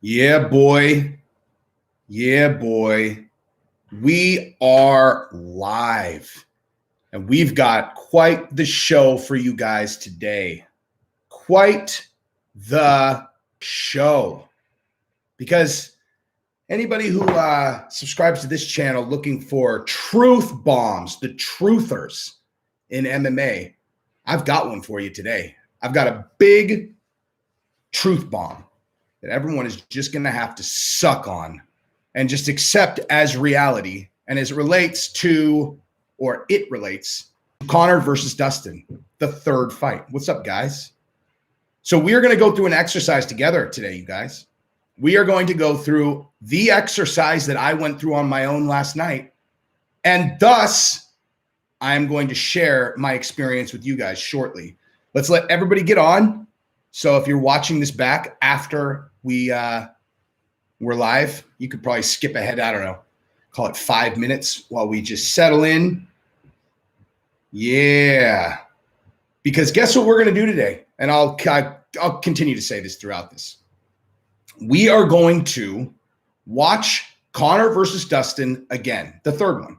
Yeah, boy. Yeah, boy. We are live, and we've got quite the show for you guys today. Quite the show. Because anybody who subscribes to this channel looking for truth bombs, the truthers in MMA, I've got one for you today. I've got a big truth bomb that everyone is just going to have to suck on and just accept as reality. And as it relates to, or it relates, Conor versus Dustin, the third fight. What's up, guys? So we are going to go through an exercise together today, you guys. We are going to go through the exercise that I went through on my own last night. And thus, I am going to share my experience with you guys shortly. Let's let everybody get on. So if you're watching this back after we're live, you could probably skip ahead, I don't know, call it 5 minutes while we just settle in. Yeah. Because guess what we're going to do today? And I'll continue to say this throughout this. We are going to watch Conor versus Dustin again, the third one.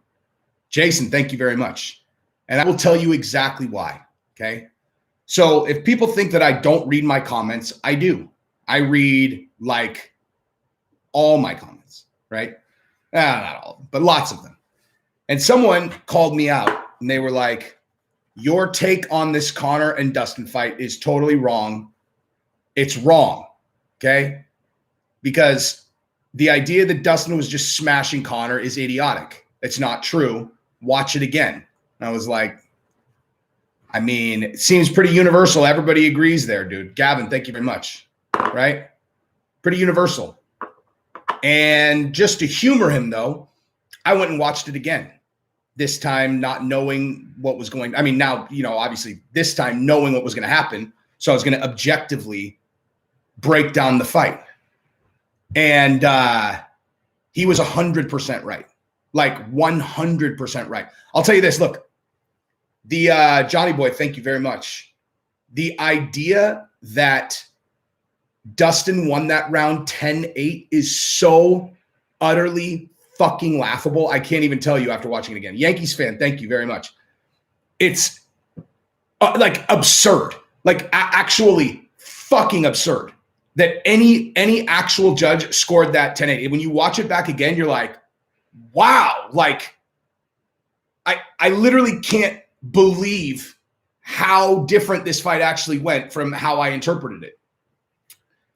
Jason, thank you very much. And I will tell you exactly why, okay? So if people think that I don't read my comments, I do. I read like all my comments, right? Not all of them, but lots of them. And someone called me out and they were like, your take on this Conor and Dustin fight is totally wrong. It's wrong, okay? Because the idea that Dustin was just smashing Conor is idiotic. It's not true. Watch it again. And I was like, I mean, it seems pretty universal. Everybody agrees there, dude. Gavin, thank you very much. Right? Pretty universal. And just to humor him, though, I went and watched it again. This time not knowing what was going – I mean, now, you know, obviously this time knowing what was going to happen. So I was going to objectively break down the fight. And he was 100% right. Like 100% right. I'll tell you this. Look, the Johnny Boy, thank you very much. The idea that Dustin won that round 10-8 is so utterly fucking laughable. I can't even tell you after watching it again. Yankees fan, thank you very much. It's like absurd, like actually fucking absurd that any actual judge scored that 10-8. When you watch it back again, you're like, wow, like I literally can't believe how different this fight actually went from how I interpreted it.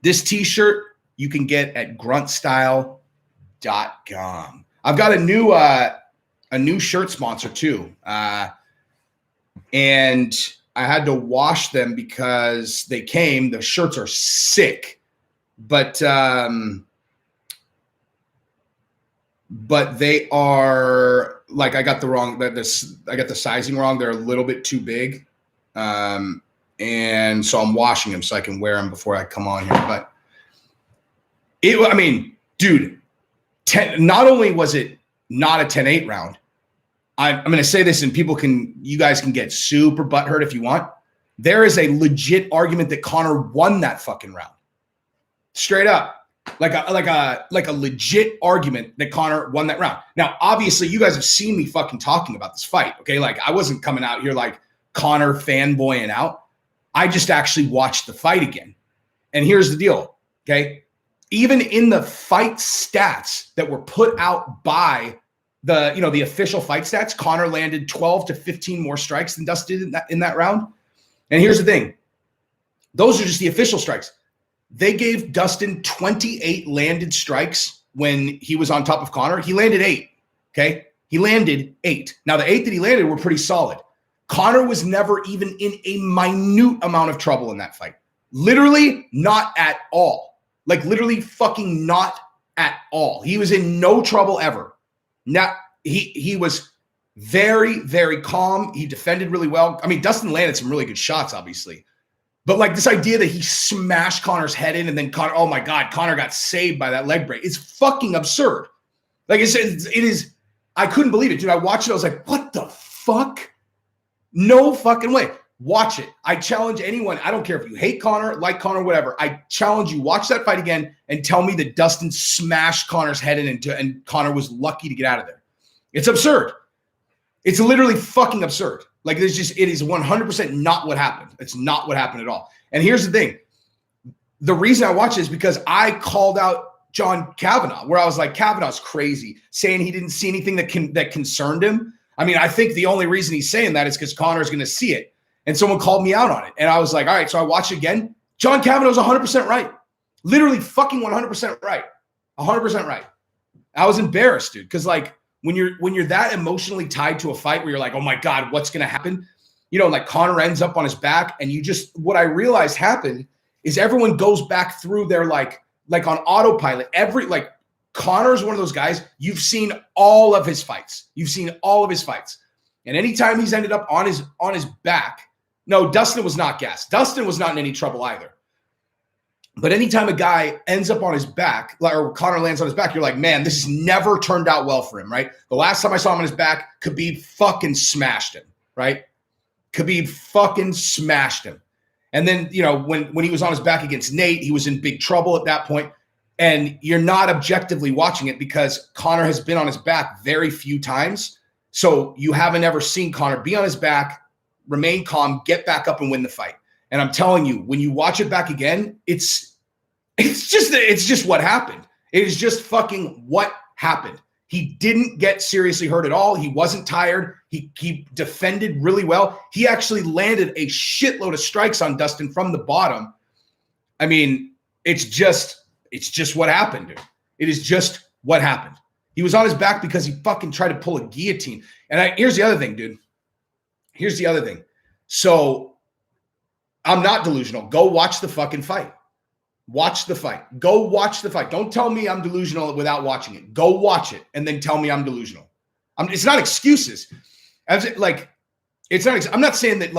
This t-shirt you can get at gruntstyle.com. I've got a new shirt sponsor too. And I had to wash them because they came. The shirts are sick. But they are like, I got the sizing wrong. They're a little bit too big. And so I'm washing them so I can wear them before I come on here. But I mean, dude, not only was it not a 10-8 round, I'm going to say this and you guys can get super butthurt if you want. There is a legit argument that Conor won that fucking round. Straight up. Like a legit argument that Conor won that round. Now, obviously, you guys have seen me fucking talking about this fight, okay? Like, I wasn't coming out here like Conor fanboying out. I just actually watched the fight again. And here's the deal, okay? Even in the fight stats that were put out by the official fight stats, Conor landed 12 to 15 more strikes than Dustin did in that round. And here's the thing. Those are just the official strikes. They gave Dustin 28 landed strikes when he was on top of Conor. He landed 8, okay? He landed 8. Now, the 8 that he landed were pretty solid. Conor was never even in a minute amount of trouble in that fight. Literally not at all. Like literally fucking not at all. He was in no trouble ever. Now, he was very, very calm. He defended really well. I mean, Dustin landed some really good shots, obviously. But like this idea that he smashed Conor's head in and then Conor, oh my God, Conor got saved by that leg break. It's fucking absurd. Like it is, I couldn't believe it, dude. I watched it. I was like, what the fuck? No fucking way. Watch it. I challenge anyone. I don't care if you hate Conor, like Conor, whatever. I challenge you. Watch that fight again and tell me that Dustin smashed Conor's head in and Conor was lucky to get out of there. It's absurd. It's literally fucking absurd. Like it is 100% not what happened. It's not what happened at all. And here's the thing. The reason I watch it is because I called out John Kavanaugh, where I was like, Kavanaugh's crazy, saying he didn't see anything that concerned him. I mean, I think the only reason he's saying that is because Conor's going to see it. And someone called me out on it. And I was like, all right, so I watched it again. John Kavanaugh's 100% right. Literally fucking 100% right. 100% right. I was embarrassed, dude, because like when you're that emotionally tied to a fight where you're like, oh my God, what's going to happen? You know, like Conor ends up on his back, and what I realized happened is everyone goes back through their like on autopilot. Conor's one of those guys, you've seen all of his fights. You've seen all of his fights. And anytime he's ended up on his back, no, Dustin was not gassed. Dustin was not in any trouble either. But anytime a guy ends up on his back, or Conor lands on his back, you're like, man, this has never turned out well for him, right? The last time I saw him on his back, Khabib fucking smashed him, right? Khabib fucking smashed him. And then, you know, when he was on his back against Nate, he was in big trouble at that point. And you're not objectively watching it because Conor has been on his back very few times. So you haven't ever seen Conor be on his back, remain calm, get back up and win the fight. And I'm telling you, when you watch it back again, it's just what happened. It is just fucking what happened. He didn't get seriously hurt at all. He wasn't tired. He defended really well. He actually landed a shitload of strikes on Dustin from the bottom. I mean, it's just what happened, dude. It is just what happened. He was on his back because he fucking tried to pull a guillotine. And here's the other thing, dude. Here's the other thing. So I'm not delusional. Go watch the fucking fight. Watch the fight. Go watch the fight. Don't tell me I'm delusional without watching it. Go watch it and then tell me I'm delusional. It's not excuses. I'm not saying that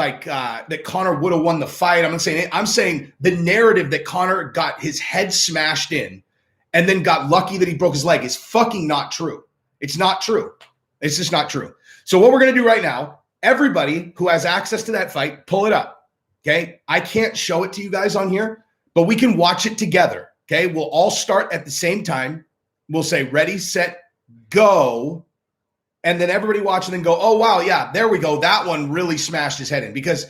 that Conor would have won the fight. I'm saying the narrative that Conor got his head smashed in and then got lucky that he broke his leg is fucking not true. It's not true. It's just not true. So what we're going to do right now, everybody who has access to that fight, pull it up. Okay. I can't show it to you guys on here, but we can watch it together. Okay. We'll all start at the same time. We'll say ready, set, go. And then everybody watch and then go, oh, wow. Yeah, there we go. That one really smashed his head in because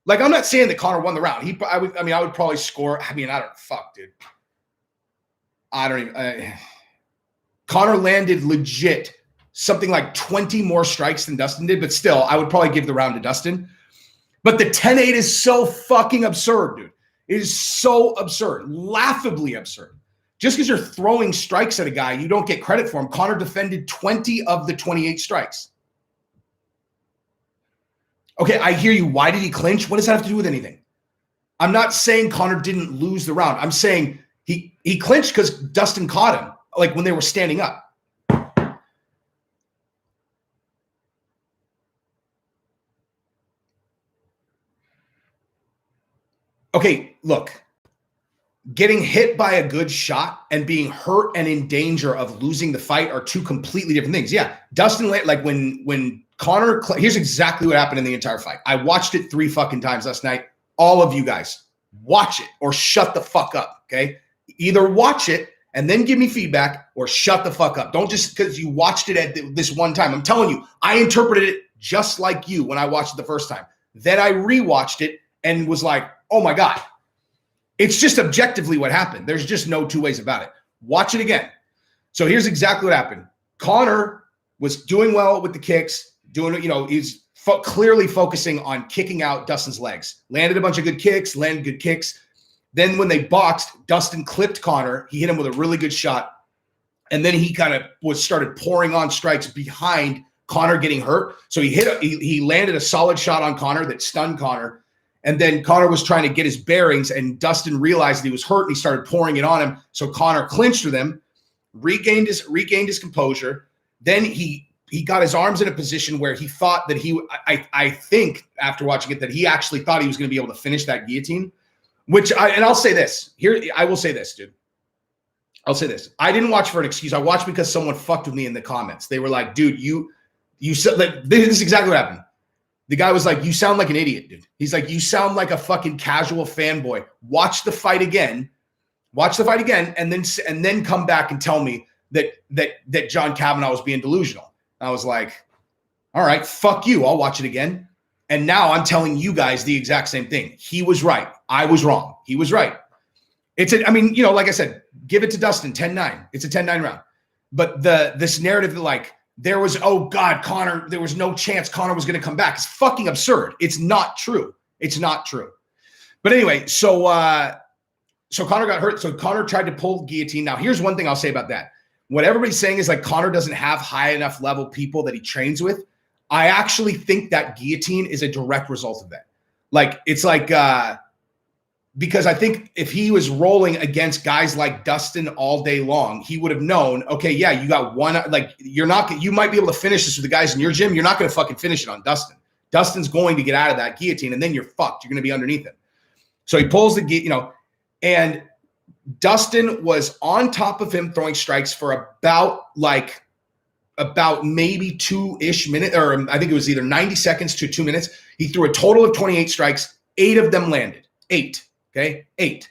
like, I'm not saying that Conor won the round. I would probably score. Conor landed legit something like 20 more strikes than Dustin did, but still, I would probably give the round to Dustin. But the 10-8 is so fucking absurd, dude. It is so absurd, laughably absurd. Just because you're throwing strikes at a guy, you don't get credit for him. Conor defended 20 of the 28 strikes. Okay, I hear you. Why did he clinch? What does that have to do with anything? I'm not saying Conor didn't lose the round. I'm saying he clinched because Dustin caught him, like when they were standing up. Okay, look. Getting hit by a good shot and being hurt and in danger of losing the fight are two completely different things. Yeah, Dustin, like when Conor, here's exactly what happened in the entire fight. I watched it 3 fucking times last night. All of you guys, watch it or shut the fuck up, okay? Either watch it and then give me feedback or shut the fuck up. Don't just because you watched it at this one time. I'm telling you, I interpreted it just like you when I watched it the first time. Then I rewatched it and was like, oh my God. It's just objectively what happened. There's just no two ways about it. Watch it again. So here's exactly what happened. Conor was doing well with the kicks, he's clearly focusing on kicking out Dustin's legs. Landed a bunch of good kicks, landed good kicks. Then when they boxed, Dustin clipped Conor. He hit him with a really good shot. And then he kind of started pouring on strikes behind Conor getting hurt. So he landed a solid shot on Conor that stunned Conor. And then Conor was trying to get his bearings, and Dustin realized he was hurt, and he started pouring it on him. So Conor clinched with him, regained his composure. Then he got his arms in a position where he thought that I think after watching it that he actually thought he was going to be able to finish that guillotine. I'll say this here. I will say this, dude. I'll say this. I didn't watch for an excuse. I watched because someone fucked with me in the comments. They were like, dude, you said like this is exactly what happened. The guy was like, you sound like an idiot, dude. He's like, you sound like a fucking casual fanboy. Watch the fight again. And then come back and tell me that John Kavanagh was being delusional. I was like, all right, fuck you. I'll watch it again. And now I'm telling you guys the exact same thing. He was right. I was wrong. He was right. Like I said, give it to Dustin, 10-9. It's a 10-9 round. But this narrative that like there was, oh God, Conor, there was no chance Conor was going to come back. It's fucking absurd. It's not true. It's not true. But anyway, so Conor got hurt. So Conor tried to pull guillotine. Now, here's one thing I'll say about that. What everybody's saying is like Conor doesn't have high enough level people that he trains with. I actually think that guillotine is a direct result of that. Like, it's like, because I think if he was rolling against guys like Dustin all day long, he would have known, okay, yeah, you got one, like you might be able to finish this with the guys in your gym. You're not going to fucking finish it on Dustin. Dustin's going to get out of that guillotine and then you're fucked. You're going to be underneath him. So he pulls the, and Dustin was on top of him throwing strikes for about maybe 2-ish minutes, or I think it was either 90 seconds to 2 minutes. He threw a total of 28 strikes. 8 of them landed. 8. Okay. 8.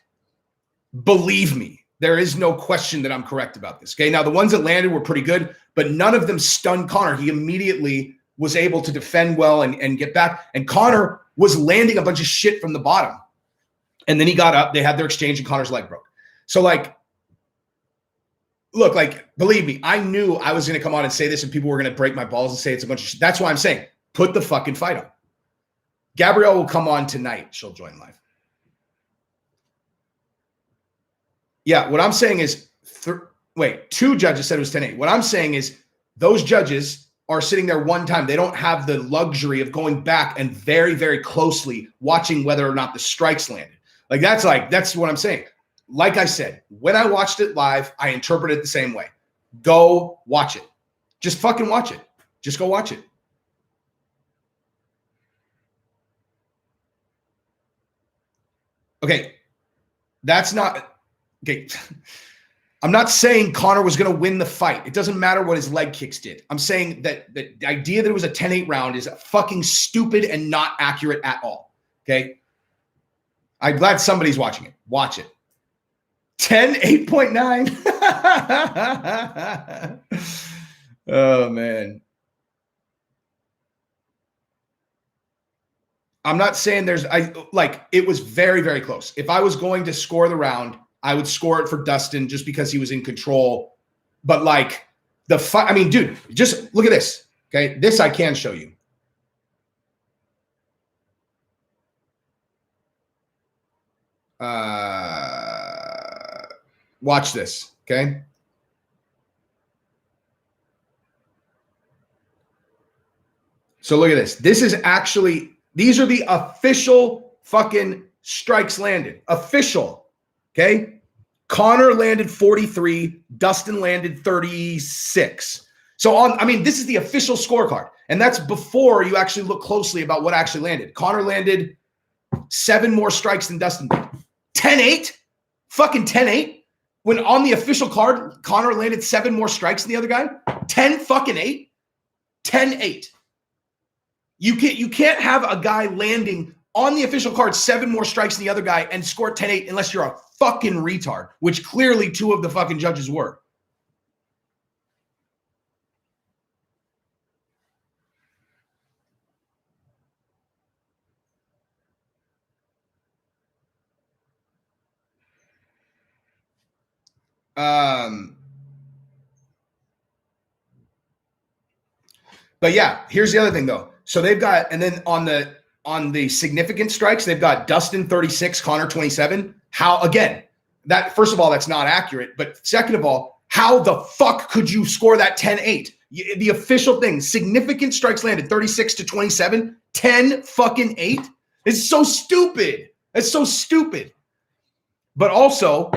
Believe me, there is no question that I'm correct about this. Okay. Now the ones that landed were pretty good, but none of them stunned Conor. He immediately was able to defend well and get back. And Conor was landing a bunch of shit from the bottom. And then he got up, they had their exchange and Conor's leg broke. So like, look, like, believe me, I knew I was going to come on and say this and people were going to break my balls and say it's a bunch of shit. That's why I'm saying, put the fucking fight on. Gabrielle will come on tonight. She'll join live. Yeah, what I'm saying is, 2 judges said it was 10-8. What I'm saying is those judges are sitting there one time. They don't have the luxury of going back and very, very closely watching whether or not the strikes landed. That's what I'm saying. Like I said, when I watched it live, I interpreted it the same way. Go watch it. Just fucking watch it. Just go watch it. Okay. That's not... Okay, I'm not saying Conor was going to win the fight. It doesn't matter what his leg kicks did. I'm saying that the idea that it was a 10-8 round is fucking stupid and not accurate at all. Okay? I'm glad somebody's watching it. Watch it. 8.9. Oh, man. I'm not saying it was very, very close. If I was going to score the round, I would score it for Dustin just because he was in control. But like the fight, I mean, dude, just look at this. Okay. This I can show you. Watch this. Okay. So look at this. This is actually, these are the official fucking strikes landed. Official. Okay. Conor landed 43. Dustin landed 36. So this is the official scorecard. And that's before you actually look closely about what actually landed. Conor landed 7 more strikes than Dustin did. 10-8? Fucking 10-8? When on the official card, Conor landed 7 more strikes than the other guy? 10-8? 10-8. You can't have a guy landing on the official card 7 more strikes than the other guy and score 10-8 unless you're a fucking retard, which clearly 2 of the fucking judges were. But yeah, here's the other thing though. So they've got, and then on the significant strikes, they've got Dustin 36, Conor 27. How, again, that, first of all, that's not accurate. But second of all, how the fuck could you score that 10-8? The official thing, significant strikes landed 36 to 27, 10-8. It's so stupid. It's so stupid. But also,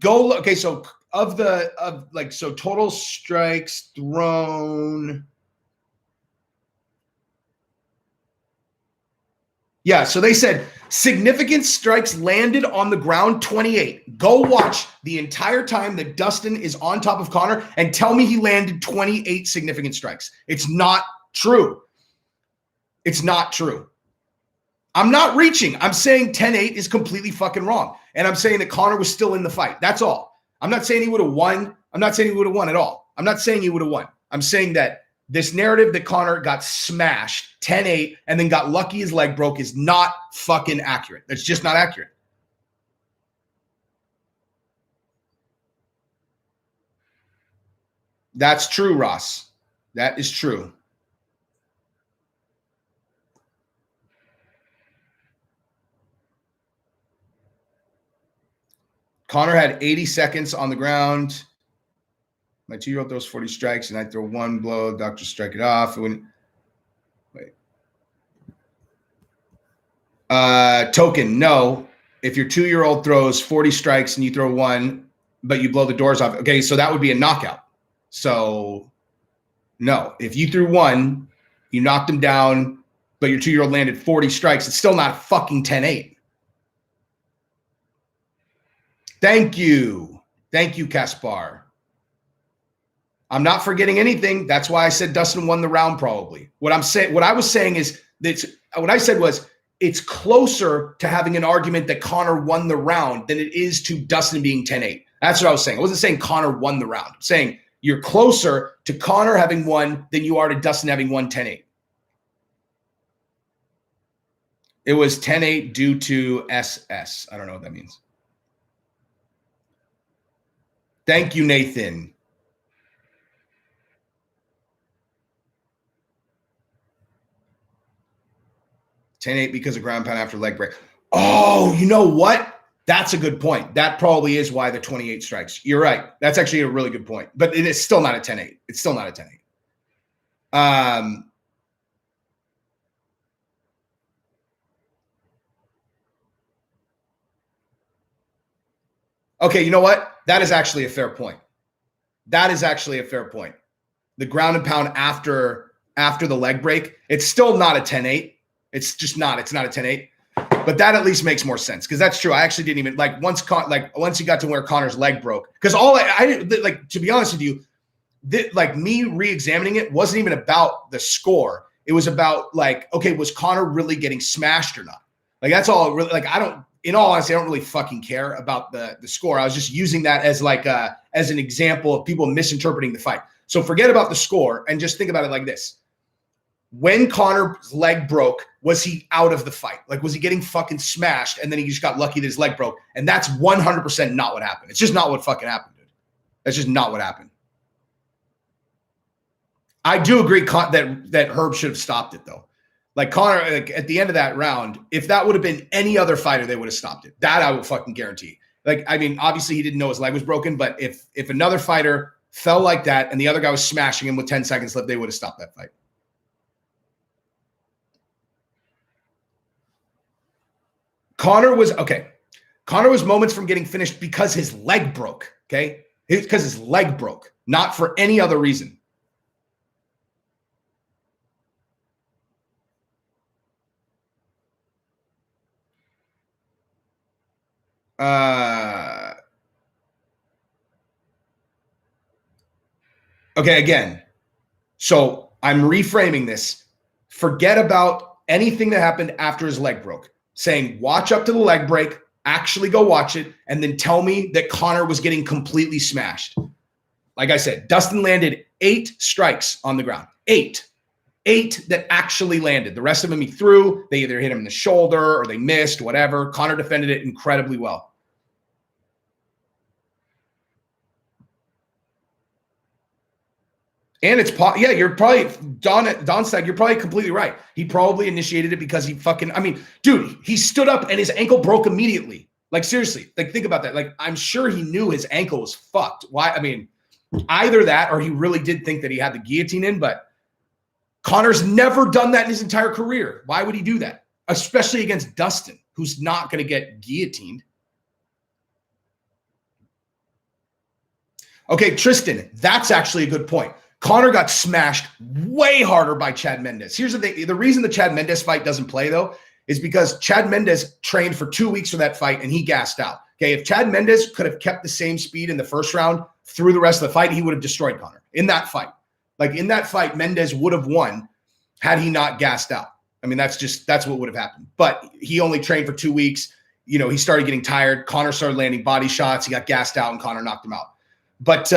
okay, so so total strikes thrown. Yeah, so they said significant strikes landed on the ground, 28. Go watch the entire time that Dustin is on top of Conor and tell me he landed 28 significant strikes. It's not true. It's not true. I'm not reaching. I'm saying 10-8 is completely fucking wrong. And I'm saying that Conor was still in the fight. That's all. I'm not saying he would have won. I'm not saying he would have won at all. I'm not saying he would have won. I'm saying that this narrative that Conor got smashed 10-8 and then got lucky his leg broke is not fucking accurate. That's just not accurate. That's true, Ross. That is true. Conor had 80 seconds on the ground. My 2-year-old throws 40 strikes, and I throw one blow. Doctor strike it off. Wait. Token, no. If your 2-year-old throws 40 strikes and you throw one, but you blow the doors off, okay, so that would be a knockout. So, no. If you threw one, you knocked him down, but your 2-year-old landed 40 strikes, it's still not fucking 10-8. Thank you. Thank you, Kaspar. I'm not forgetting anything. That's why I said Dustin won the round probably. What I was saying is that what I said was it's closer to having an argument that Conor won the round than it is to Dustin being 10-8. That's what I was saying. I wasn't saying Conor won the round. I'm saying you're closer to Conor having won than you are to Dustin having won 10-8. It was 10-8 due to SS. I don't know what that means. Thank you, Nathan. $10-8 because of ground pound after leg break. Oh, you know what? That's a good point. That probably is why the 28 strikes. You're right. That's actually a really good point. But it is still not a 10-8. It's still not a 10-8. Okay, you know what? That is actually a fair point. That is actually a fair point. The ground and pound after the leg break, it's still not a 10-8. It's just not. It's not a 10-8. But that at least makes more sense because that's true. I actually didn't even once you got to where Conor's leg broke, because all I to be honest with you, me re-examining it wasn't even about the score. It was about okay, was Conor really getting smashed or not? That's all. Really, in all honesty, I don't really fucking care about the score. I was just using that as as an example of people misinterpreting the fight. So forget about the score and just think about it like this. When Conor's leg broke, was he out of the fight? Was he getting fucking smashed and then he just got lucky that his leg broke? And that's 100% not what happened. It's just not what fucking happened, dude. That's just not what happened. I do agree that Herb should have stopped it, though. Conor, at the end of that round, if that would have been any other fighter, they would have stopped it. That I will fucking guarantee. Obviously he didn't know his leg was broken, but if another fighter fell like that and the other guy was smashing him with 10 seconds left, they would have stopped that fight. Conor was moments from getting finished because his leg broke, okay? Because his leg broke, not for any other reason. Okay, again. So I'm reframing this. Forget about anything that happened after his leg broke. Saying, watch up to the leg break, actually go watch it, and then tell me that Conor was getting completely smashed. Like I said, Dustin landed 8 strikes on the ground. 8 that actually landed. The rest of them he threw. They either hit him in the shoulder or they missed, whatever. Conor defended it incredibly well. And you're probably, Don Stag, you're probably completely right. He probably initiated it because he dude, he stood up and his ankle broke immediately. Seriously, think about that. I'm sure he knew his ankle was fucked. Why? Either that or he really did think that he had the guillotine in, but Conor's never done that in his entire career. Why would he do that? Especially against Dustin, who's not going to get guillotined. Okay, Tristan, that's actually a good point. Conor got smashed way harder by Chad Mendes. Here's the thing. The reason the Chad Mendes fight doesn't play, though, is because Chad Mendes trained for 2 weeks for that fight and he gassed out. Okay, if Chad Mendes could have kept the same speed in the first round through the rest of the fight, he would have destroyed Conor in that fight. In that fight, Mendes would have won had he not gassed out. I mean, that's what would have happened. But he only trained for 2 weeks. You know, he started getting tired. Conor started landing body shots. He got gassed out, and Conor knocked him out. But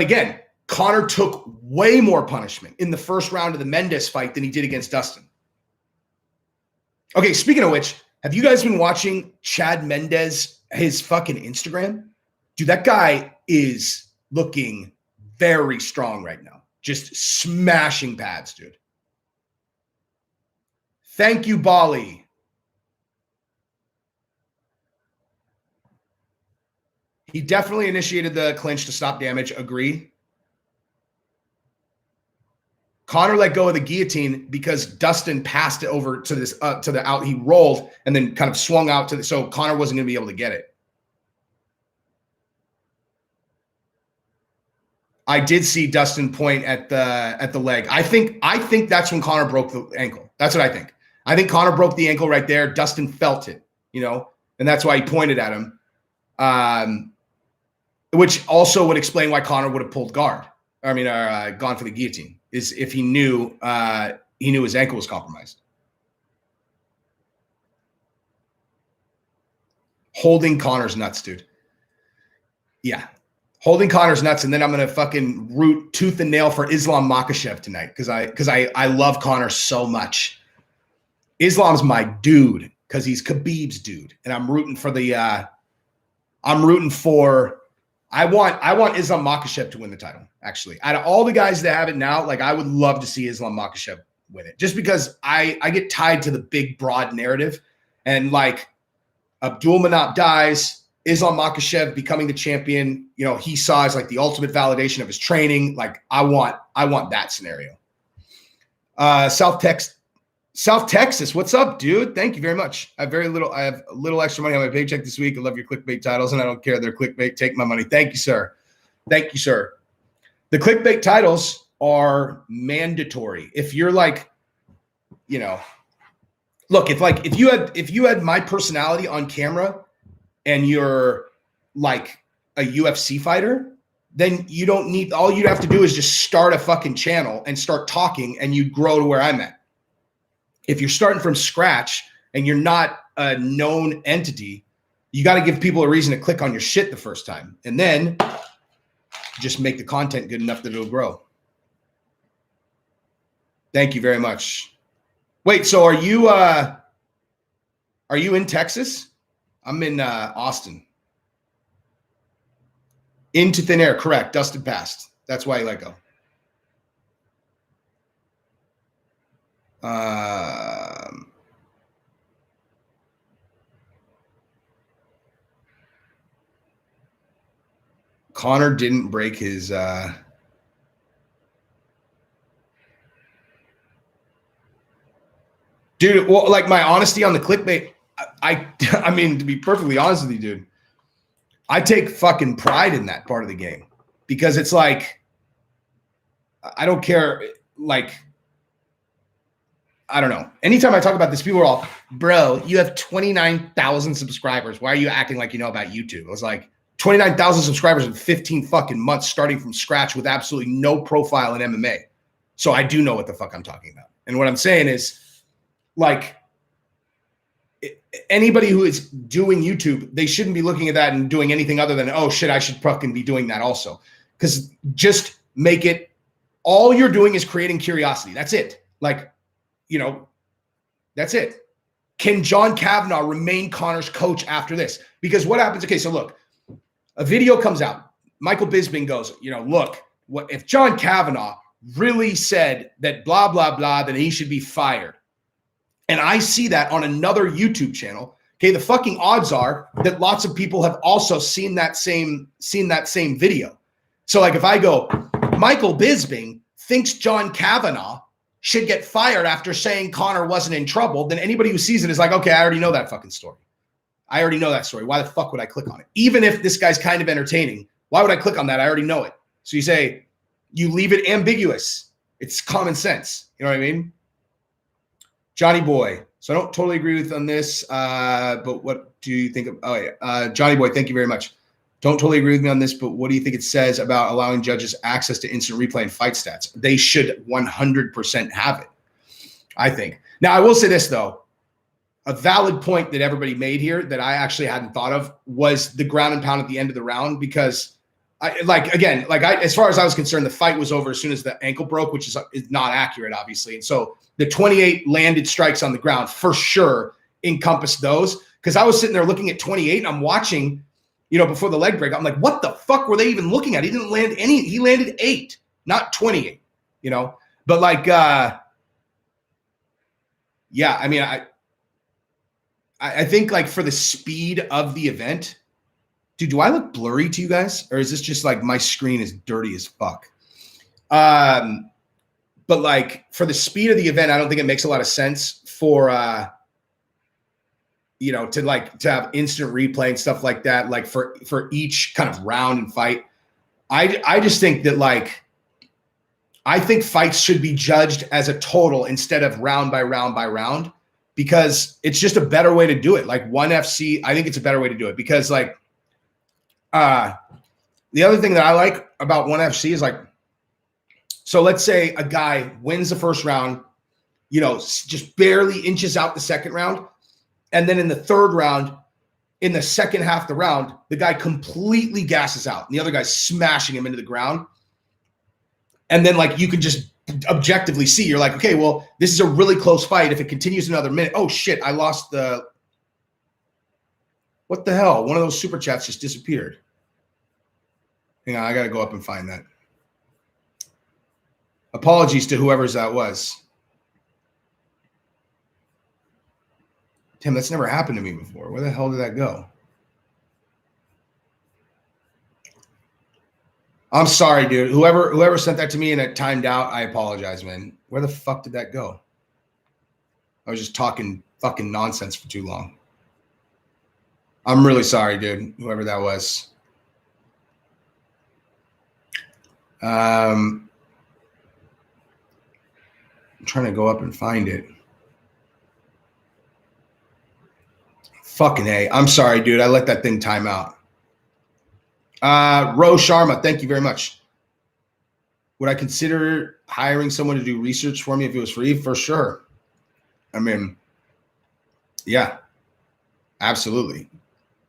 again, Conor took way more punishment in the first round of the Mendes fight than he did against Dustin. Okay, speaking of which, have you guys been watching Chad Mendes, his fucking Instagram? Dude, that guy is looking very strong right now. Just smashing pads, dude. Thank you, Bali. He definitely initiated the clinch to stop damage. Agree. Conor let go of the guillotine because Dustin passed it over to this to the out. He rolled and then kind of swung out to the, so Conor wasn't going to be able to get it. I did see Dustin point at the leg. I think that's when Conor broke the ankle. That's what I think. I think Conor broke the ankle right there. Dustin felt it, you know, and that's why he pointed at him. Which also would explain why Conor would have pulled guard. I mean, gone for the guillotine, is if he knew his ankle was compromised. Holding Conor's nuts, dude. Yeah. Holding Conor's nuts, and then I'm gonna fucking root tooth and nail for Islam Makhachev tonight because I love Conor so much. Islam's my dude because he's Khabib's dude, and I'm rooting for the. I want Islam Makhachev to win the title. Actually, out of all the guys that have it now, like I would love to see Islam Makhachev win it, just because I get tied to the big broad narrative, and like Abdulmanap dies. Islam Makhachev becoming the champion, you know, he saw as like the ultimate validation of his training. Like I want that scenario. South Texas, what's up, dude? Thank you very much. I have a little extra money on my paycheck this week. I love your clickbait titles, and I don't care they're clickbait. Take my money. Thank you, sir. Thank you, sir. The clickbait titles are mandatory. If you're like, you know, look, if you had my personality on camera and you're like a UFC fighter, then you don't need, all you'd have to do is just start a fucking channel and start talking, and you'd grow to where I'm at. If you're starting from scratch and you're not a known entity, you got to give people a reason to click on your shit the first time, and then just make the content good enough that it'll grow. Thank you very much. Wait, so are you in Texas? I'm in Austin. Into thin air, correct. Dustin passed. That's why he let go. Conor didn't break his dude. Well, like my honesty on the clickbait, I mean, to be perfectly honest with you, dude, I take fucking pride in that part of the game, because it's like, I don't care. Like, I don't know. Anytime I talk about this, people are all, bro, you have 29,000 subscribers. Why are you acting like you know about YouTube? I was like, 29,000 subscribers in 15 fucking months, starting from scratch with absolutely no profile in MMA. So I do know what the fuck I'm talking about. And what I'm saying is, like, anybody who is doing YouTube, they shouldn't be looking at that and doing anything other than, oh shit, I should fucking be doing that also. Because just make it, all you're doing is creating curiosity. That's it. Like, you know, that's it. Can John Kavanagh remain Conor's coach after this? Because what happens? Okay, so look, a video comes out. Michael Bisping goes, you know, look, what if John Kavanagh really said that blah, blah, blah, then he should be fired. And I see that on another YouTube channel. Okay, the fucking odds are that lots of people have also seen that same video. So like if I go, Michael Bisping thinks John Kavanagh should get fired after saying Conor wasn't in trouble, then anybody who sees it is like, okay, I already know that fucking story. I already know that story. Why the fuck would I click on it? Even if this guy's kind of entertaining, why would I click on that? I already know it. So you say, you leave it ambiguous. It's common sense. You know what I mean? Johnny Boy. So I don't totally agree with on this, but what do you think of? Oh yeah, Johnny Boy. Thank you very much. Don't totally agree with me on this, but what do you think it says about allowing judges access to instant replay and fight stats? They should 100% have it, I think. Now, I will say this, though. A valid point that everybody made here that I actually hadn't thought of was the ground and pound at the end of the round, because as far as I was concerned, the fight was over as soon as the ankle broke, which is not accurate, obviously. And so the 28 landed strikes on the ground for sure encompassed those, because I was sitting there looking at 28 and I'm watching, before the leg break, I'm like, what the fuck were they even looking at? He didn't land any. He landed 8, not 28, But I think for the speed of the event, dude, do I look blurry to you guys? Or is this just my screen is dirty as fuck? But for the speed of the event, I don't think it makes a lot of sense for, to have instant replay and stuff like that, for each kind of round and fight. I just think that I think fights should be judged as a total instead of round by round by round, because it's just a better way to do it. ONE FC, I think it's a better way to do it, because the other thing that I like about ONE FC is so let's say a guy wins the first round, just barely inches out the second round. And then in the third round, in the second half of the round, the guy completely gasses out and the other guy's smashing him into the ground. And then you can just objectively see, you're like, okay, well, this is a really close fight. If it continues another minute, oh shit, I lost what the hell? One of those super chats just disappeared. Hang on, I got to go up and find that. Apologies to whoever's that was. Tim, that's never happened to me before. Where the hell did that go? I'm sorry, dude. Whoever sent that to me and it timed out, I apologize, man. Where the fuck did that go? I was just talking fucking nonsense for too long. I'm really sorry, dude. Whoever that was. I'm trying to go up and find it. Fucking A. I'm sorry, dude. I let that thing time out. Ro Sharma, thank you very much. Would I consider hiring someone to do research for me if it was free? For sure. I mean, yeah, absolutely.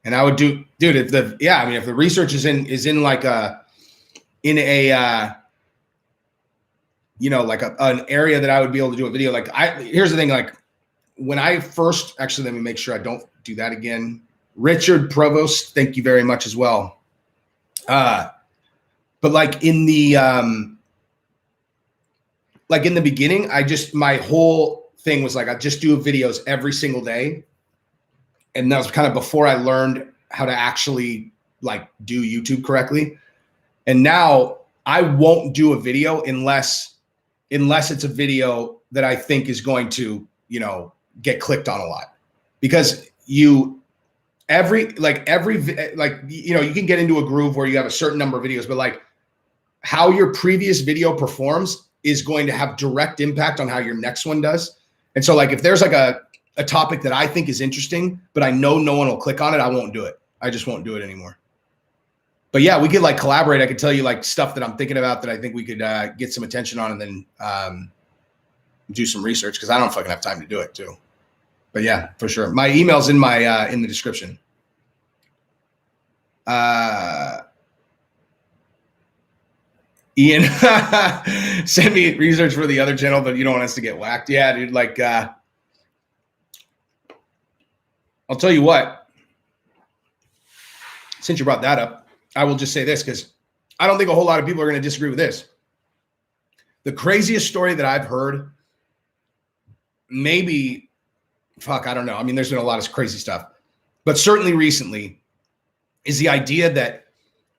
And I would do, dude, if the research is in an area that I would be able to do a video. Here's the thing, when I first, actually, let me make sure I don't do that again. Richard Provost, thank you very much as well. But in the beginning, my whole thing was I just do videos every single day. And that was kind of before I learned how to actually do YouTube correctly. And now I won't do a video unless it's a video that I think is going to, get clicked on a lot, because you can get into a groove where you have a certain number of videos, but how your previous video performs is going to have direct impact on how your next one does. And so if there's a topic that I think is interesting, but I know no one will click on it, I won't do it. I just won't do it anymore. But yeah, we could collaborate. I could tell you stuff that I'm thinking about that I think we could get some attention on, and then do some research, because I don't fucking have time to do it too. But yeah, for sure. My email's in my in the description. Ian, send me research for the other channel, but you don't want us to get whacked. Yeah, dude. I'll tell you what. Since you brought that up, I will just say this, because I don't think a whole lot of people are going to disagree with this. The craziest story that I've heard, maybe, I don't know. I mean, there's been a lot of crazy stuff, but certainly recently, is the idea that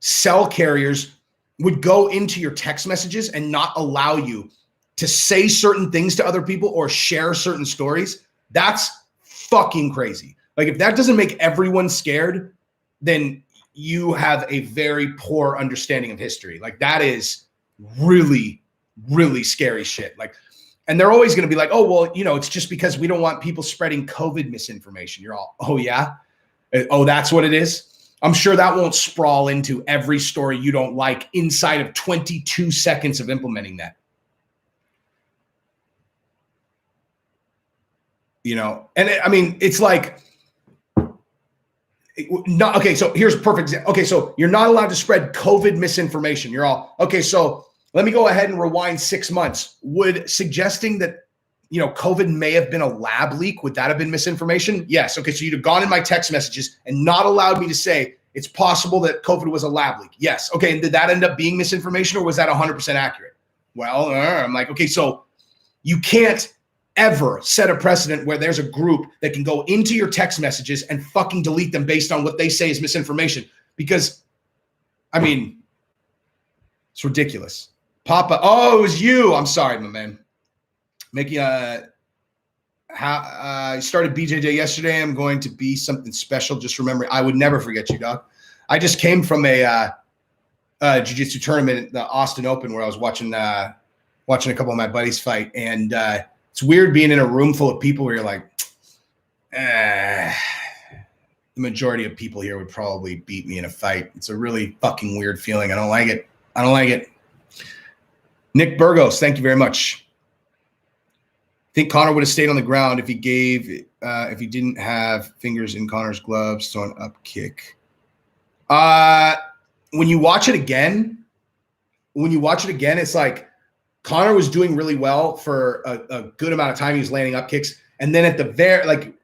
cell carriers would go into your text messages and not allow you to say certain things to other people or share certain stories. That's fucking crazy. If that doesn't make everyone scared, then you have a very poor understanding of history. That is really, really scary shit. And they're always going to be oh, well, it's just because we don't want people spreading COVID misinformation. You're all, oh yeah? Oh, that's what it is? I'm sure that won't sprawl into every story you don't like inside of 22 seconds of implementing that. You know, and I mean, it's like, not okay. So here's a perfect example. Okay, so you're not allowed to spread COVID misinformation. You're all okay. So let me go ahead and rewind 6 months. Would suggesting that, you know, COVID may have been a lab leak, would that have been misinformation? Yes. Okay, so you'd have gone in my text messages and not allowed me to say it's possible that COVID was a lab leak. Yes. Okay, and did that end up being misinformation, or was that 100% accurate? Well, I'm like, okay, so you can't ever set a precedent where there's a group that can go into your text messages and fucking delete them based on what they say is misinformation. Because, I mean, it's ridiculous. Papa, oh, it was you. I'm sorry, my man. Mickey, I started BJJ yesterday. I'm going to be something special. Just remember, I would never forget you, dog. I just came from a jiu-jitsu tournament, the Austin Open, where I was watching a couple of my buddies fight, and it's weird being in a room full of people where you're like, the majority of people here would probably beat me in a fight. It's a really fucking weird feeling. I don't like it. I don't like it. Nick Burgos, thank you very much. I think Conor would have stayed on the ground if he didn't have fingers in Conor's gloves, so an up kick. When you watch it again, it's like Conor was doing really well for a good amount of time. He was landing up kicks. And then at the very, like,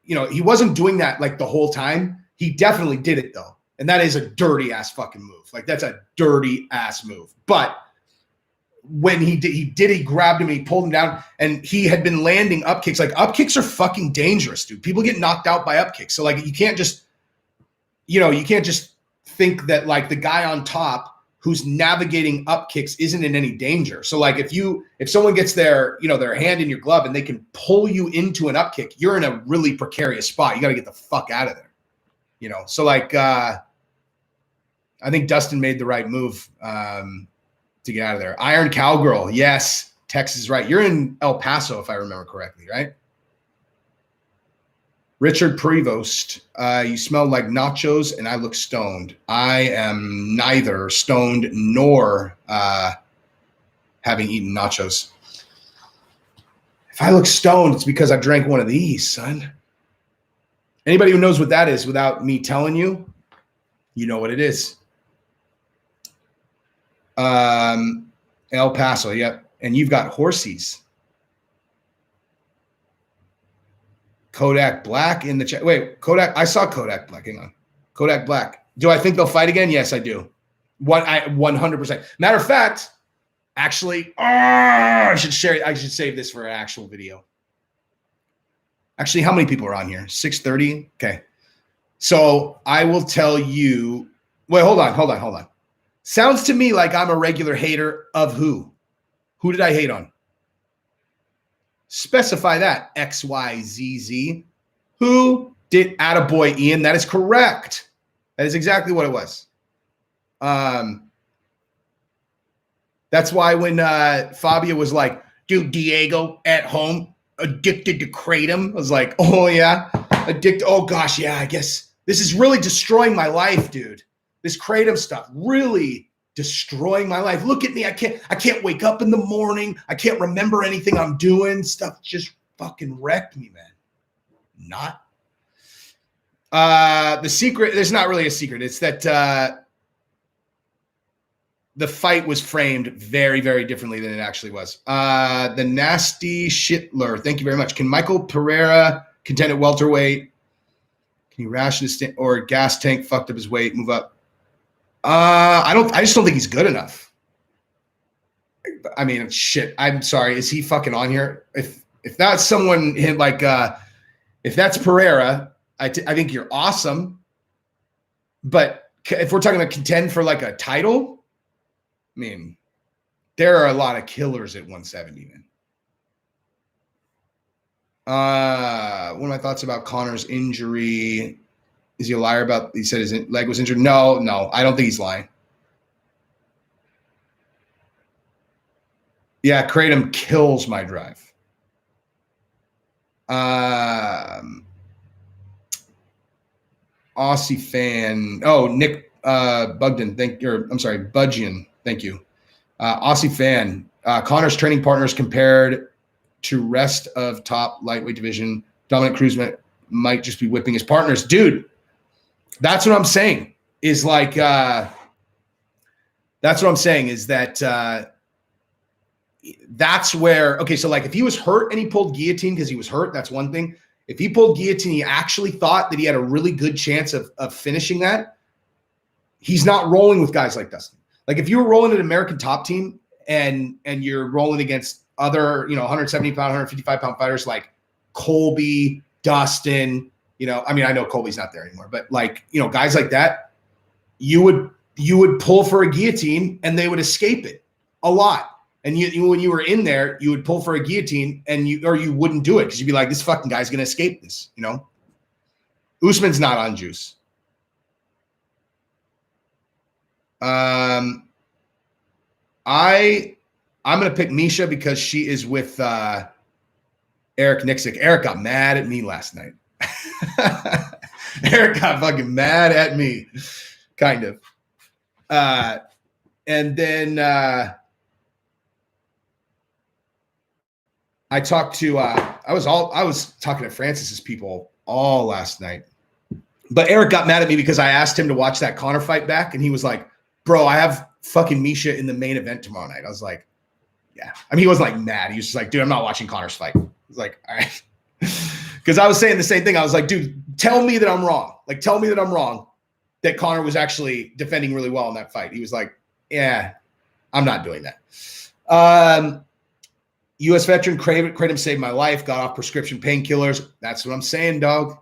you know, he wasn't doing that like the whole time. He definitely did it though. And that is a dirty ass fucking move. Like, that's a dirty ass move. But when he grabbed him, he pulled him down, and he had been landing up kicks. Like, up kicks are fucking dangerous, dude. People get knocked out by up kicks. So like, you can't just think that like the guy on top who's navigating up kicks isn't in any danger. So like, if someone gets their hand in your glove and they can pull you into an up kick, you're in a really precarious spot. You got to get the fuck out of there. You know, so like, I think Dustin made the right move to get out of there. Iron Cowgirl, yes, Texas is right. You're in El Paso, if I remember correctly, right? Richard Prevost, you smell like nachos and I look stoned. I am neither stoned nor having eaten nachos. If I look stoned, it's because I drank one of these, son. Anybody who knows what that is without me telling you, you know what it is. El Paso, yep. And you've got horsies. Kodak Black in the chat. Wait, Kodak. I saw Kodak Black. Hang on. Kodak Black. Do I think they'll fight again? Yes, I do. 100%. Matter of fact, actually, I should share it. I should save this for an actual video. Actually, how many people are on here? 630. Okay. So I will tell you. Wait, hold on. Sounds to me like I'm a regular hater of who? Who did I hate on? Specify that. XYZZ. Who did? Attaboy Ian. That is correct. That is exactly what it was. That's why when Fabio was like, dude, Diego at home, addicted to kratom. I was like, oh yeah, addicted. Oh gosh, yeah, I guess this is really destroying my life, dude. This kratom stuff really destroying my life. Look at me. I can't wake up in the morning. I can't remember anything I'm doing. Stuff just fucking wrecked me, man. Not. The secret, there's not really a secret. It's that the fight was framed very, very differently than it actually was. The Nasty Shitler. Thank you very much. Can Michael Pereira contend at welterweight? Can he ration his or gas tank fucked up his weight, move up? I just don't think he's good enough. I mean, shit. I'm sorry. Is he fucking on here? If that's someone like, if that's Pereira, I think you're awesome. But if we're talking about contend for like a title, I mean, there are a lot of killers at 170, man. One of my thoughts about Conor's injury. Is he a liar about, he said his leg was injured? No, I don't think he's lying. Yeah, kratom kills my drive. Aussie fan. Oh, Nick Bugden. Budgian. Thank you. Aussie fan. Conor's training partners compared to rest of top lightweight division. Dominic Cruz might just be whipping his partners. Dude, that's what I'm saying. Is like that's what I'm saying is that that's where, okay, so like if he was hurt and he pulled guillotine because he was hurt, that's one thing. If he pulled guillotine, he actually thought that he had a really good chance of finishing that. He's not rolling with guys like Dustin. Like if you were rolling an American top team and you're rolling against other, 170 pound, 155 pound fighters like Colby, Dustin, I mean, I know Colby's not there anymore, but like, guys like that, you would pull for a guillotine and they would escape it a lot. And you when you were in there, you would pull for a guillotine and you wouldn't do it because you'd be like, this fucking guy's gonna escape this, Usman's not on juice. I'm gonna pick Misha because she is with Eric Nixick. Eric got mad at me last night. Eric got fucking mad at me, kind of. And then I talked to I was talking to Francis's people all last night. But Eric got mad at me because I asked him to watch that Conor fight back, and he was like, bro, I have fucking Misha in the main event tomorrow night. I was like, yeah. I mean, he wasn't like mad. He was just like, dude, I'm not watching Conor's fight. I was like, all right. Because I was saying the same thing. I was like, dude, tell me that I'm wrong. Like, tell me that I'm wrong, that Conor was actually defending really well in that fight. He was like, yeah, I'm not doing that. U.S. veteran, Kratom saved my life, got off prescription painkillers. That's what I'm saying, dog.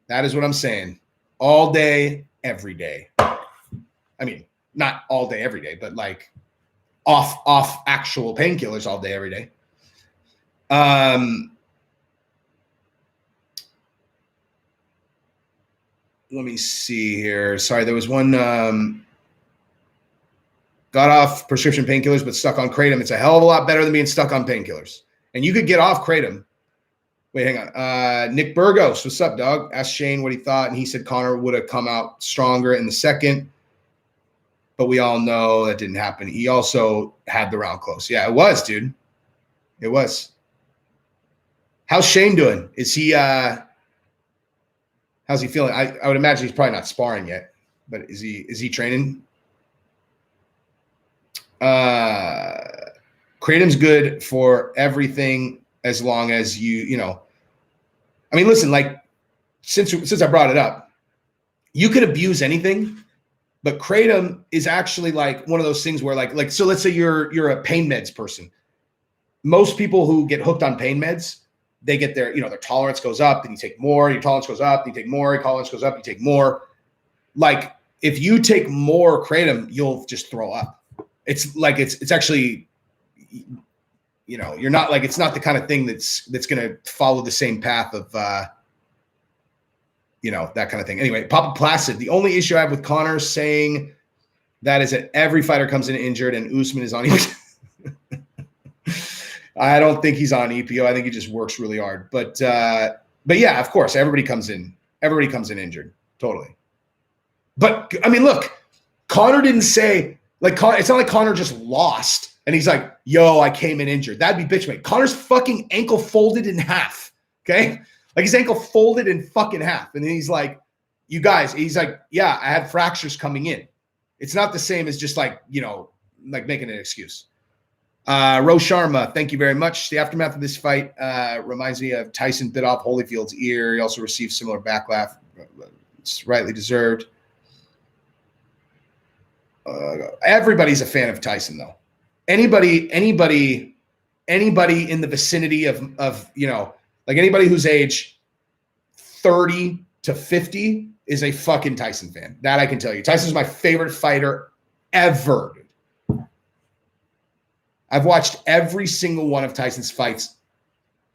That is what I'm saying. All day, every day. I mean, not all day, every day, but like off actual painkillers all day, every day. Let me see here. Sorry, there was one got off prescription painkillers but stuck on Kratom. It's a hell of a lot better than being stuck on painkillers. And you could get off Kratom. Wait, hang on. Nick Burgos, what's up, dog? Asked Shane what he thought, and he said Conor would have come out stronger in the second. But we all know that didn't happen. He also had the round close. Yeah, it was, dude. It was. How's Shane doing? Is he how's he feeling? I would imagine he's probably not sparring yet, but is he training? Kratom's good for everything as long as you know. I mean, listen, like since I brought it up, you could abuse anything, but Kratom is actually like one of those things where like so let's say you're a pain meds person. Most people who get hooked on pain meds, they get their tolerance goes up, then you take more, your tolerance goes up, you take more, your tolerance goes up, you take more. Like if you take more Kratom, you'll just throw up. It's like it's actually, you're not like, it's not the kind of thing that's going to follow the same path of, that kind of thing. Anyway, Papa Placid, the only issue I have with Conor saying that is that every fighter comes in injured and Usman is on EPO. I don't think he's on EPO. I think he just works really hard. But yeah, of course, everybody comes in injured. Totally. But I mean, look, Conor didn't say, it's not like Conor just lost and he's like, yo, I came in injured. That'd be bitch mate. Conor's fucking ankle folded in half. Okay. Like his ankle folded in fucking half. And then he's like, you guys, he's like, yeah, I had fractures coming in. It's not the same as just like, like making an excuse. Ro Sharma, thank you very much. The aftermath of this fight reminds me of Tyson bit off Holyfield's ear. He also received similar backlash. It's rightly deserved. Everybody's a fan of Tyson, though. Anybody in the vicinity of like anybody who's age 30 to 50 is a fucking Tyson fan. That I can tell you. Tyson's my favorite fighter ever. I've watched every single one of Tyson's fights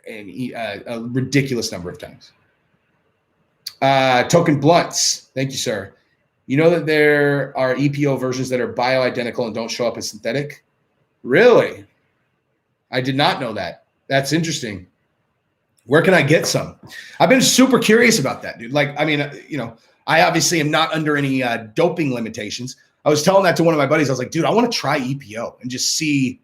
a ridiculous number of times. Token Blunts, thank you, sir. You know that there are EPO versions that are bioidentical and don't show up as synthetic? Really? I did not know that. That's interesting. Where can I get some? I've been super curious about that, dude. Like, I mean, I obviously am not under any doping limitations. I was telling that to one of my buddies. I was like, dude, I want to try EPO and just see.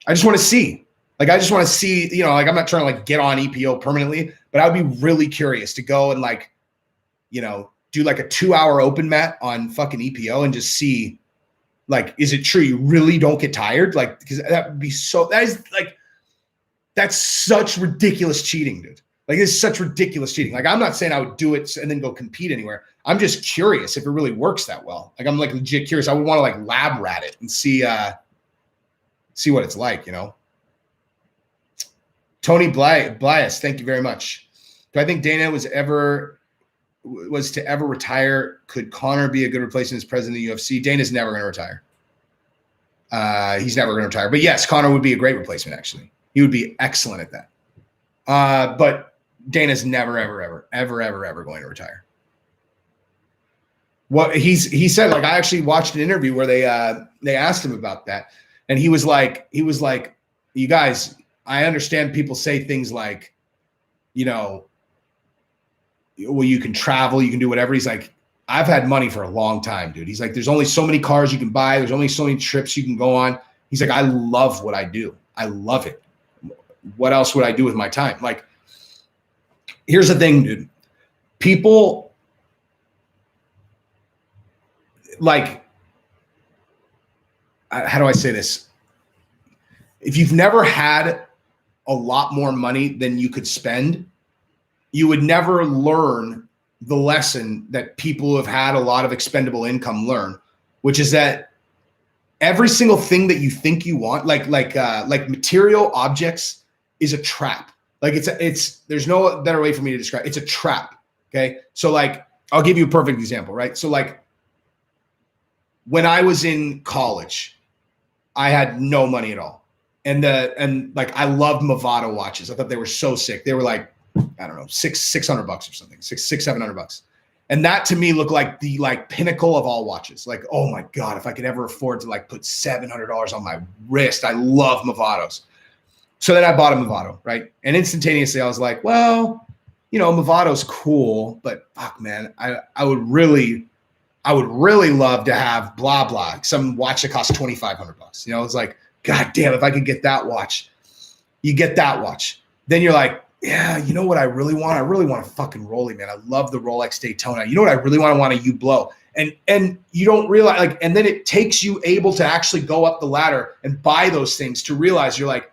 I just want to see. Like, I just want to see, you know, like I'm not trying to like get on EPO permanently, but I would be really curious to go and like, you know, do like a 2-hour open mat on fucking EPO and just see, like, is it true you really don't get tired? Like, because that would be so, that is like, that's such ridiculous cheating, dude. Like, it's such ridiculous cheating. Like, I'm not saying I would do it and then go compete anywhere. I'm just curious if it really works that well. Like, I'm like legit curious. I would want to like lab rat it and see what it's like, you know? Tony Blias, thank you very much. Do I think Dana was to ever retire? Could Conor be a good replacement as president of the UFC? Dana's never going to retire. He's never going to retire. But yes, Conor would be a great replacement, actually. He would be excellent at that. But Dana's never, ever going to retire. What he said, like, I actually watched an interview where they asked him about that. And he was like, you guys, I understand people say things like, you know, well, you can travel, you can do whatever. He's like, I've had money for a long time, dude. He's like, there's only so many cars you can buy. There's only so many trips you can go on. He's like, I love what I do. I love it. What else would I do with my time? Like, here's the thing, dude. People, like, how do I say this? If you've never had a lot more money than you could spend, you would never learn the lesson that people who have had a lot of expendable income learn, which is that every single thing that you think you want, like material objects, is a trap. Like there's no better way for me to describe it. It's a trap. Okay. So like, I'll give you a perfect example, right? So like when I was in college, I had no money at all. And like, I loved Movado watches. I thought they were so sick. They were like, I don't know, $600 or something, $700. And that to me looked like the like pinnacle of all watches. Like, oh my God, if I could ever afford to like put $700 on my wrist, I love Movados. So then I bought a Movado, right? And instantaneously I was like, well, you know, Movado's cool, but fuck, man, I would really love to have blah, blah, some watch that costs $2,500. You know, it's like, God damn, if I could get that watch, you get that watch. Then you're like, yeah, you know what I really want? I really want a fucking Rollie, man. I love the Rolex Daytona. You know what I really want? I want a Hublot. And you don't realize, like, and then it takes you able to actually go up the ladder and buy those things to realize you're like,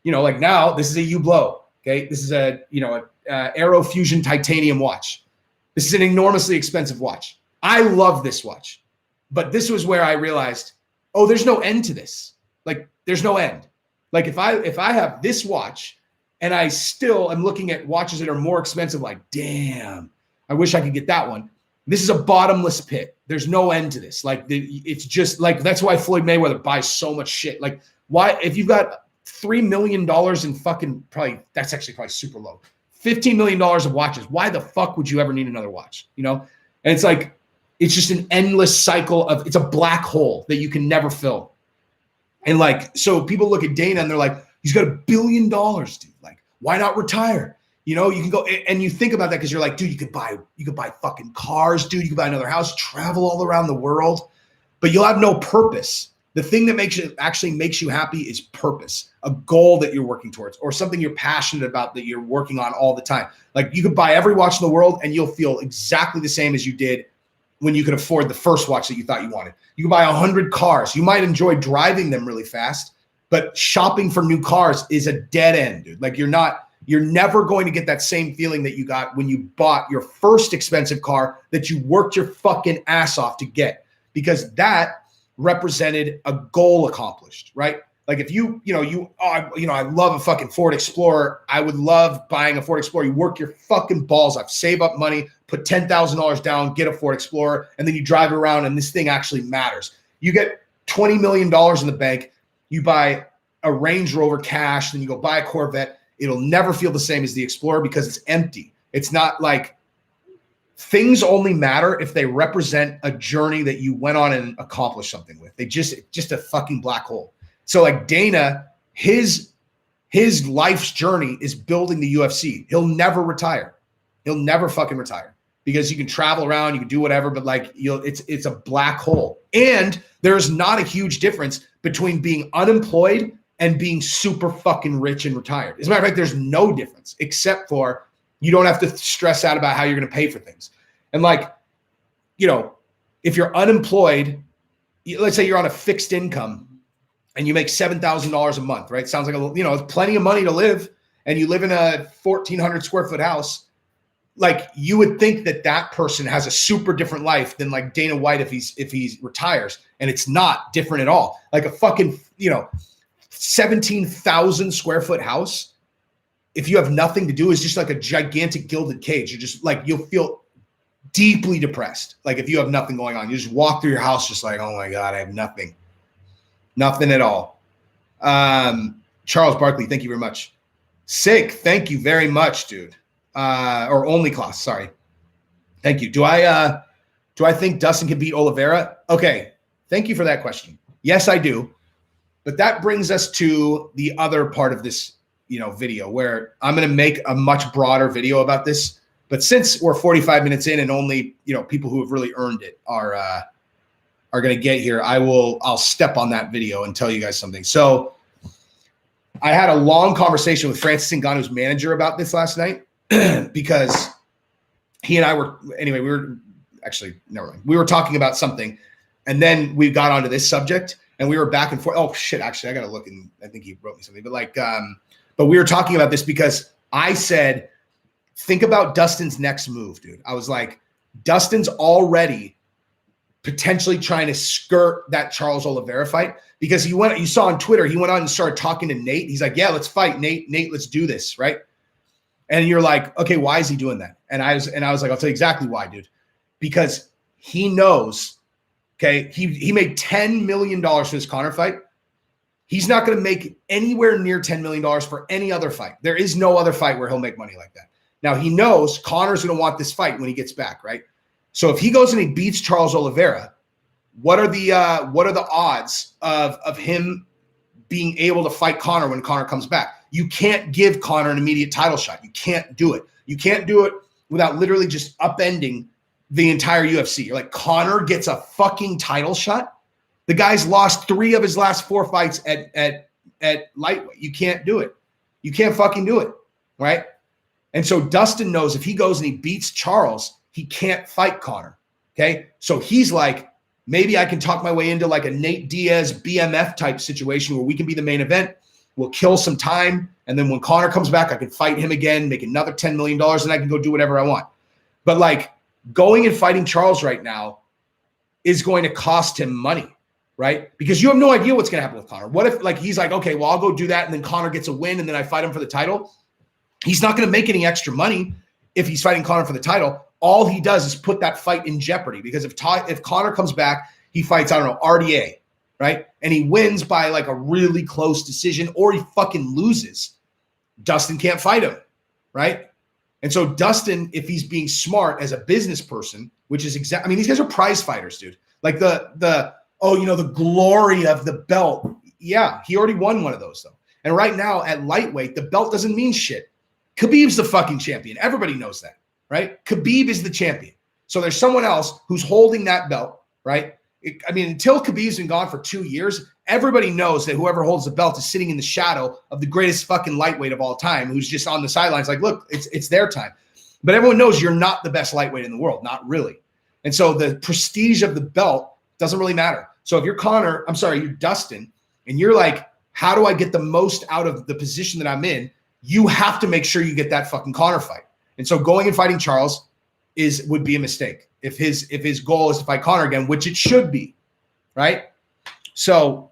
you know, like now this is a Hublot. Okay. This is a Aero Fusion titanium watch. This is an enormously expensive watch. I love this watch, but this was where I realized, oh, there's no end to this. Like, there's no end. Like if I have this watch and I still am looking at watches that are more expensive, like, damn, I wish I could get that one. This is a bottomless pit. There's no end to this. Like, it's just like, that's why Floyd Mayweather buys so much shit. Like, why, if you've got $3 million in fucking, probably, that's actually probably super low, $15 million of watches, why the fuck would you ever need another watch? You know? And it's like, it's just an endless cycle of, it's a black hole that you can never fill. And like, so people look at Dana and they're like, he's got $1 billion, dude. Like, why not retire? You know, you can go and you think about that because you're like, dude, you could buy fucking cars, dude. You could buy another house, travel all around the world, but you'll have no purpose. The thing that makes you happy is purpose, a goal that you're working towards, or something you're passionate about that you're working on all the time. Like, you could buy every watch in the world and you'll feel exactly the same as you did when you could afford the first watch that you thought you wanted. You can buy 100 cars. You might enjoy driving them really fast, but shopping for new cars is a dead end, dude. Like, you're never going to get that same feeling that you got when you bought your first expensive car that you worked your fucking ass off to get, because that represented a goal accomplished, right? Like, if I love a fucking Ford Explorer. I would love buying a Ford Explorer. You work your fucking balls off, save up money, put $10,000 down, get a Ford Explorer, and then you drive around and this thing actually matters. You get $20 million in the bank. You buy a Range Rover cash, then you go buy a Corvette. It'll never feel the same as the Explorer because it's empty. It's not like, things only matter if they represent a journey that you went on and accomplished something with. They just a fucking black hole. So like Dana, his life's journey is building the UFC. He'll never retire. He'll never fucking retire. because you can travel around, you can do whatever, but like it's a black hole. And there's not a huge difference between being unemployed and being super fucking rich and retired. As a matter of fact, there's no difference except for you don't have to stress out about how you're going to pay for things. And like, you know, if you're unemployed, let's say you're on a fixed income and you make $7,000 a month, right? Sounds like it's plenty of money to live, and you live in a 1,400 square foot house. Like, you would think that person has a super different life than like Dana White if he retires, and it's not different at all. Like a fucking 17,000 square foot house, if you have nothing to do, is just like a gigantic gilded cage. You're just like, you'll feel deeply depressed. Like if you have nothing going on, you just walk through your house just like, oh my God, I have nothing at all. Charles Barkley, thank you very much. Sig, thank you very much, dude. Or only class, sorry. Thank you. Do I think Dustin can beat Oliveira? Okay, thank you for that question. Yes, I do. But that brings us to the other part of this, video, where I'm going to make a much broader video about this. But since we're 45 minutes in and only, people who have really earned it are going to get here, I'll step on that video and tell you guys something. So I had a long conversation with Francis Ngannou's manager about this last night because he and I were talking about something, and then we got onto this subject and we were back and forth. Oh shit, actually I got to look, and I think he wrote me something, but we were talking about this because I said, think about Dustin's next move, dude. I was like, Dustin's already potentially trying to skirt that Charles Oliveira fight, because you saw on Twitter, he went on and started talking to Nate. He's like, yeah, let's fight, Nate, let's do this. Right. And you're like, okay, why is he doing that? And I was like, I'll tell you exactly why, dude, because he knows, okay, he made $10 million for this Conor fight. He's not going to make anywhere near $10 million for any other fight. There is no other fight where he'll make money like that. Now he knows Conor's going to want this fight when he gets back, right? So if he goes and he beats Charles Oliveira, what are the odds of him being able to fight Conor when Conor comes back? You can't give Conor an immediate title shot. You can't do it. You can't do it without literally just upending the entire UFC. You're like, Conor gets a fucking title shot? The guy's lost 3 of his last 4 fights at lightweight. You can't do it. You can't fucking do it, right? And so Dustin knows if he goes and he beats Charles, he can't fight Conor, okay? So he's like, maybe I can talk my way into like a Nate Diaz BMF type situation where we can be the main event. We'll kill some time, and then when Conor comes back, I can fight him again, make another $10 million, and I can go do whatever I want. But like, going and fighting Charles right now is going to cost him money, right? Because you have no idea what's going to happen with Conor. What if like he's like, okay, well, I'll go do that, and then Conor gets a win, and then I fight him for the title? He's not going to make any extra money if he's fighting Conor for the title. All he does is put that fight in jeopardy, because if Conor comes back, he fights, I don't know, RDA, right? And he wins by like a really close decision, or he fucking loses. Dustin can't fight him, right? And so Dustin, if he's being smart as a business person, which is exactly, I mean, these guys are prize fighters, dude. Like the glory of the belt. Yeah, he already won one of those though. And right now at lightweight, the belt doesn't mean shit. Khabib's the fucking champion. Everybody knows that, right? Khabib is the champion. So there's someone else who's holding that belt, right? Until Khabib's been gone for 2 years, everybody knows that whoever holds the belt is sitting in the shadow of the greatest fucking lightweight of all time, who's just on the sidelines like, look, it's their time. But everyone knows you're not the best lightweight in the world, not really. And so the prestige of the belt doesn't really matter. So if you're you're Dustin, and you're like, how do I get the most out of the position that I'm in? You have to make sure you get that fucking Conor fight. And so going and fighting Charles would be a mistake if his goal is to fight Conor again, which it should be, right? So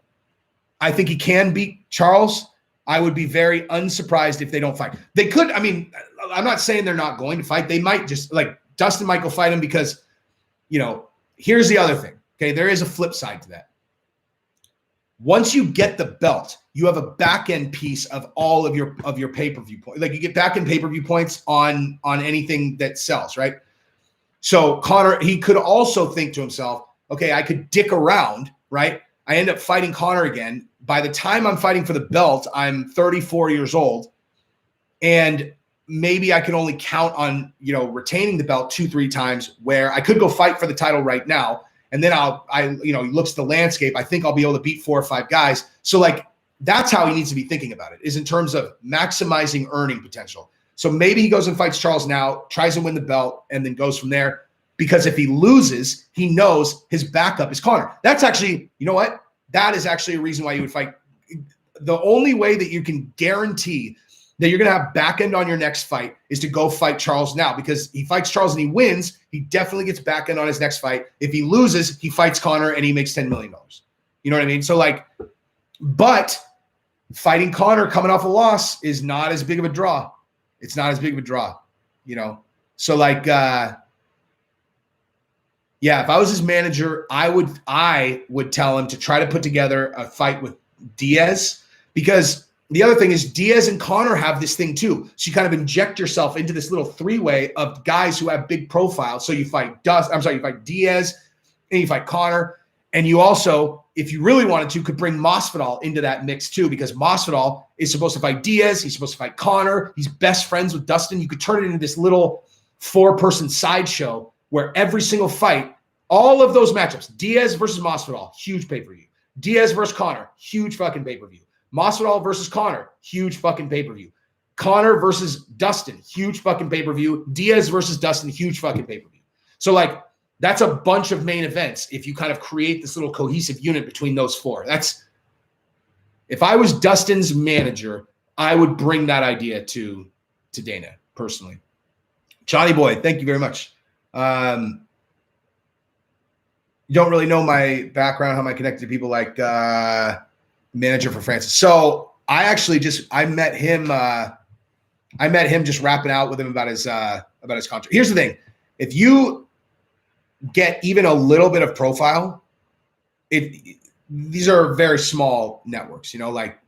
I think he can beat Charles. I would be very unsurprised if they don't fight. They could. I mean, I'm not saying they're not going to fight. They might just, like, Dustin might go fight him because, here's the other thing. Okay, there is a flip side to that. Once you get the belt, you have a back end piece of all of your pay-per-view points. Like, you get back end pay-per-view points on anything that sells, right? So Conor, he could also think to himself, okay, I could dick around, right? I end up fighting Conor again. By the time I'm fighting for the belt, I'm 34 years old, and maybe I can only count on, retaining the belt 2-3 times, where I could go fight for the title right now. And then he looks at the landscape. I think I'll be able to beat 4 or 5 guys. So like, that's how he needs to be thinking about it, is in terms of maximizing earning potential. So maybe he goes and fights Charles now, tries to win the belt, and then goes from there. Because if he loses, he knows his backup is Conor. That's actually, you know what? That is actually a reason why you would fight. The only way that you can guarantee that you're going to have back end on your next fight is to go fight Charles now, because he fights Charles and he wins, he definitely gets back end on his next fight. If he loses, he fights Conor and he makes $10 million. You know what I mean? So like, but fighting Conor coming off a loss is not as big of a draw. It's not as big of a draw, So like, if I was his manager, I would tell him to try to put together a fight with Diaz, because the other thing is Diaz and Conor have this thing too. So you kind of inject yourself into this little 3-way of guys who have big profiles. So you fight you fight Diaz and you fight Conor. And you also, if you really wanted to, could bring Masvidal into that mix too, because Masvidal is supposed to fight Diaz. He's supposed to fight Conor. He's best friends with Dustin. You could turn it into this little 4-person sideshow where every single fight, all of those matchups, Diaz versus Masvidal, huge pay-per-view. Diaz versus Conor, huge fucking pay-per-view. Masvidal versus Conor, huge fucking pay-per-view. Conor versus Dustin, huge fucking pay-per-view. Diaz versus Dustin, huge fucking pay-per-view. So like, that's a bunch of main events if you kind of create this little cohesive unit between those 4. If I was Dustin's manager, I would bring that idea to Dana personally. Johnny Boy, thank you very much. You don't really know my background, how am I connected to people like manager for Francis. So I actually I met him just wrapping out with him about his contract. Here's the thing. If you get even a little bit of profile, these are very small networks, like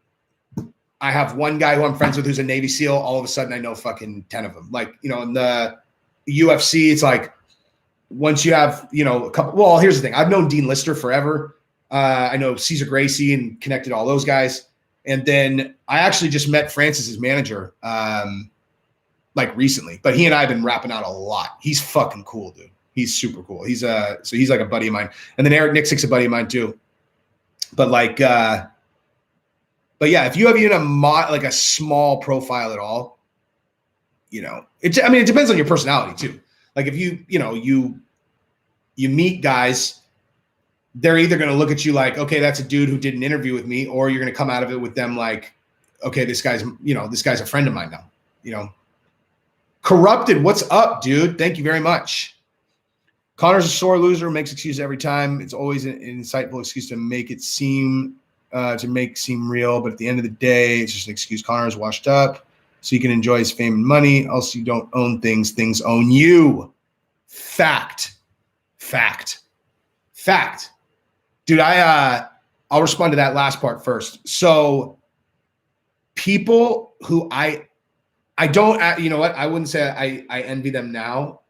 I have one guy who I'm friends with who's a Navy SEAL. All of a sudden I know fucking 10 of them. Like, in the UFC, it's like, once you have, a couple, well, here's the thing. I've known Dean Lister forever. I know Cesar Gracie and connected all those guys. And then I actually just met Francis's manager, like recently, but he and I have been rapping out a lot. He's fucking cool, dude. He's super cool. He's like a buddy of mine. And then Eric Nixick's a buddy of mine too. But like, but yeah, if you have even a small profile at all, it depends on your personality too. Like if you meet guys, they're either going to look at you like, okay, that's a dude who did an interview with me, or you're going to come out of it with them like, okay, this guy's a friend of mine now, Corrupted, what's up, dude? Thank you very much. Conor's a sore loser, makes excuses every time. It's always an insightful excuse to make it seem real, but at the end of the day, it's just an excuse. Conor's washed up, so you can enjoy his fame and money. Also, you don't own things; things own you. Fact. Dude, I'll respond to that last part first. So, people who I don't, you know what? I wouldn't say I envy them now.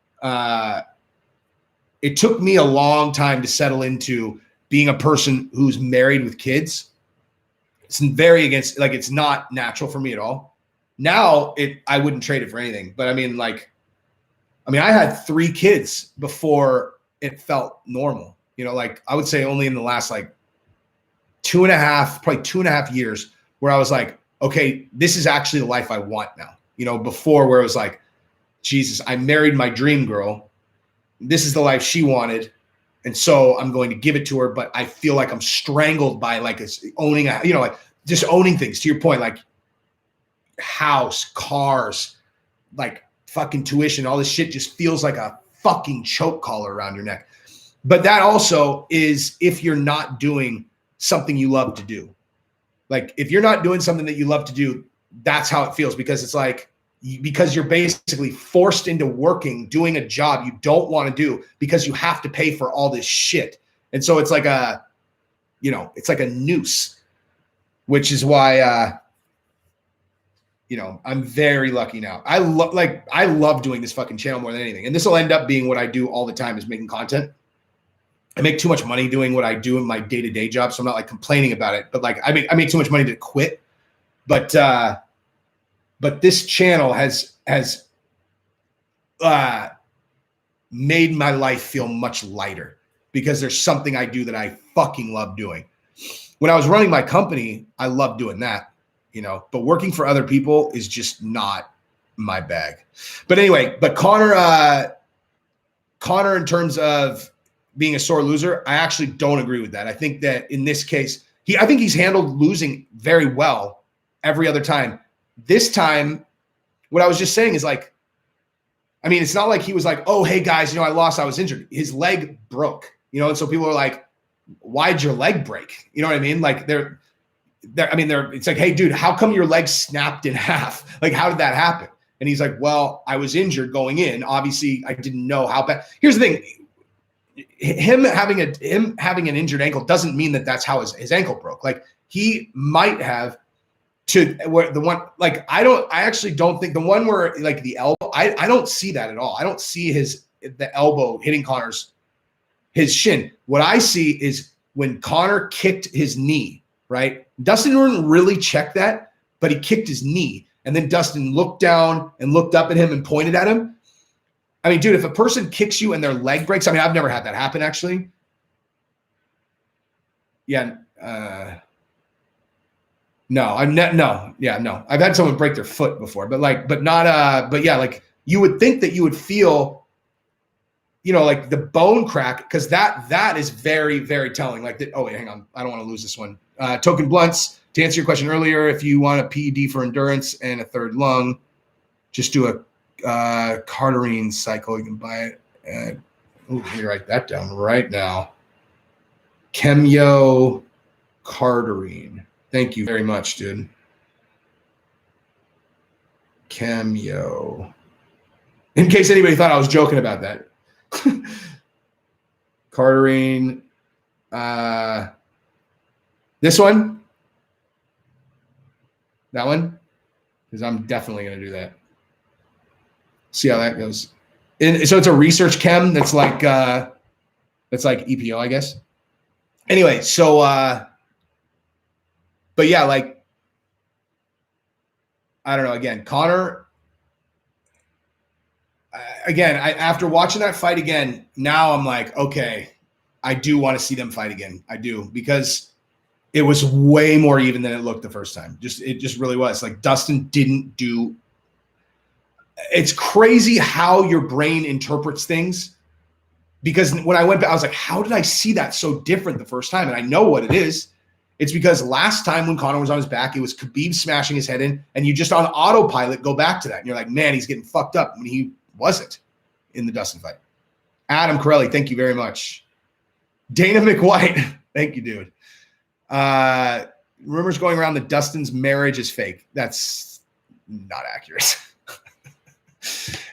It took me a long time to settle into being a person who's married with kids. It's it's not natural for me at all. Now I wouldn't trade it for anything. But I had 3 kids before it felt normal. I would say only in the last 2.5 years where I was like, okay, this is actually the life I want now. Before where it was like, Jesus, I married my dream girl. This is the life she wanted. And so I'm going to give it to her, but I feel like I'm strangled by owning just owning things, to your point, like house, cars, fucking tuition, all this shit just feels like a fucking choke collar around your neck. But that also is if you're not doing something you love to do. If you're not doing something that you love to do, that's how it feels, because it's because you're basically forced into doing a job you don't want to do because you have to pay for all this shit. And so it's like a noose, which is why, I'm very lucky now. I love doing this fucking channel more than anything. And this will end up being what I do all the time, is making content. I make too much money doing what I do in my day-to-day job. So I'm not complaining about it, but I make too much money to quit. But this channel has has made my life feel much lighter because there's something I do that I fucking love doing. When I was running my company, I loved doing that, you know, but working for other people is just not my bag. But anyway, but Conor, in terms of being a sore loser, I actually don't agree with that. I think that in this case, I think he's handled losing very well every other time. This time, what I was just saying is like, I mean, it's not like he was like, oh, hey guys, you know, I lost, I was injured. His leg broke, you know, and so people are like, why'd your leg break? You know what I mean? Like it's like, hey dude, how come your leg snapped in half? Like, how did that happen? And he's like, well, I was injured going in. Obviously, I didn't know how bad. Here's the thing. Him having an injured ankle doesn't mean that that's how his ankle broke. Like, he might have to where the one, like, I actually don't think the one where like the elbow, I don't see that at all. I don't see the elbow hitting his shin. What I see is when Conor kicked his knee, right? Dustin didn't really check that, but he kicked his knee. And then Dustin looked down and looked up at him and pointed at him. I mean, dude, if a person kicks you and their leg breaks, I mean, I've never had that happen, actually. Yeah. No. I've had someone break their foot before, but yeah, like you would think that you would feel, you know, like the bone crack, because that is very, very telling. Like that. Oh, wait, hang on. I don't want to lose this one. Token Blunts, to answer your question earlier, if you want a PED for endurance and a third lung, just do a Cardarine cycle. You can buy it. Let me write that down right now. Chemio Cardarine. Thank you very much, dude. Chemio. In case anybody thought I was joking about that. Cardarine. This one? That one? Because I'm definitely going to do that. See how that goes. And so it's a research chem that's like EPO, I guess. Anyway, so but yeah, like, I don't know. Again, Conor. Again, after watching that fight again, now I'm like, okay, I do want to see them fight again. I do, because it was way more even than it looked the first time. It just really was. Like, Dustin didn't do. It's crazy how your brain interprets things, because when I went back, I was like, how did I see that so different the first time? And I know what it is. It's because last time when Conor was on his back, it was Khabib smashing his head in, and you just on autopilot go back to that. And you're like, man, he's getting fucked up when he wasn't in the Dustin fight. Adam Corelli, thank you very much. Dana McWhite, thank you, dude. Rumors going around that Dustin's marriage is fake. That's not accurate.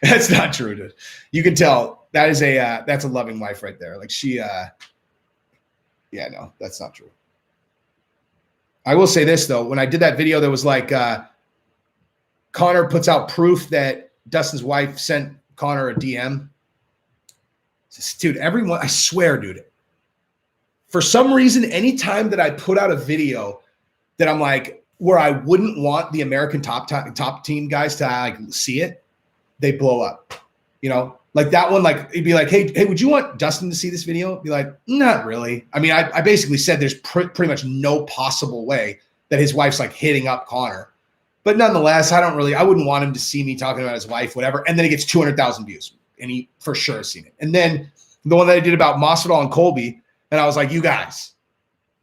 That's not true, dude. You can tell that is that's a loving wife right there. Like, she, yeah, no, that's not true. I will say this though. When I did that video, there was like, Conor puts out proof that Dustin's wife sent Conor a DM. Says, dude, everyone, I swear, dude, for some reason, anytime that I put out a video that I'm like, where I wouldn't want the American top team guys to like see it, they blow up, you know, like that one. Like, it'd be like, hey, would you want Dustin to see this video? Be like, not really. I mean, I basically said there's pretty much no possible way that his wife's like hitting up Conor, but nonetheless, I wouldn't want him to see me talking about his wife, whatever. And then it gets 200,000 views, and he for sure has seen it. And then the one that I did about Masvidal and Colby, and I was like, you guys,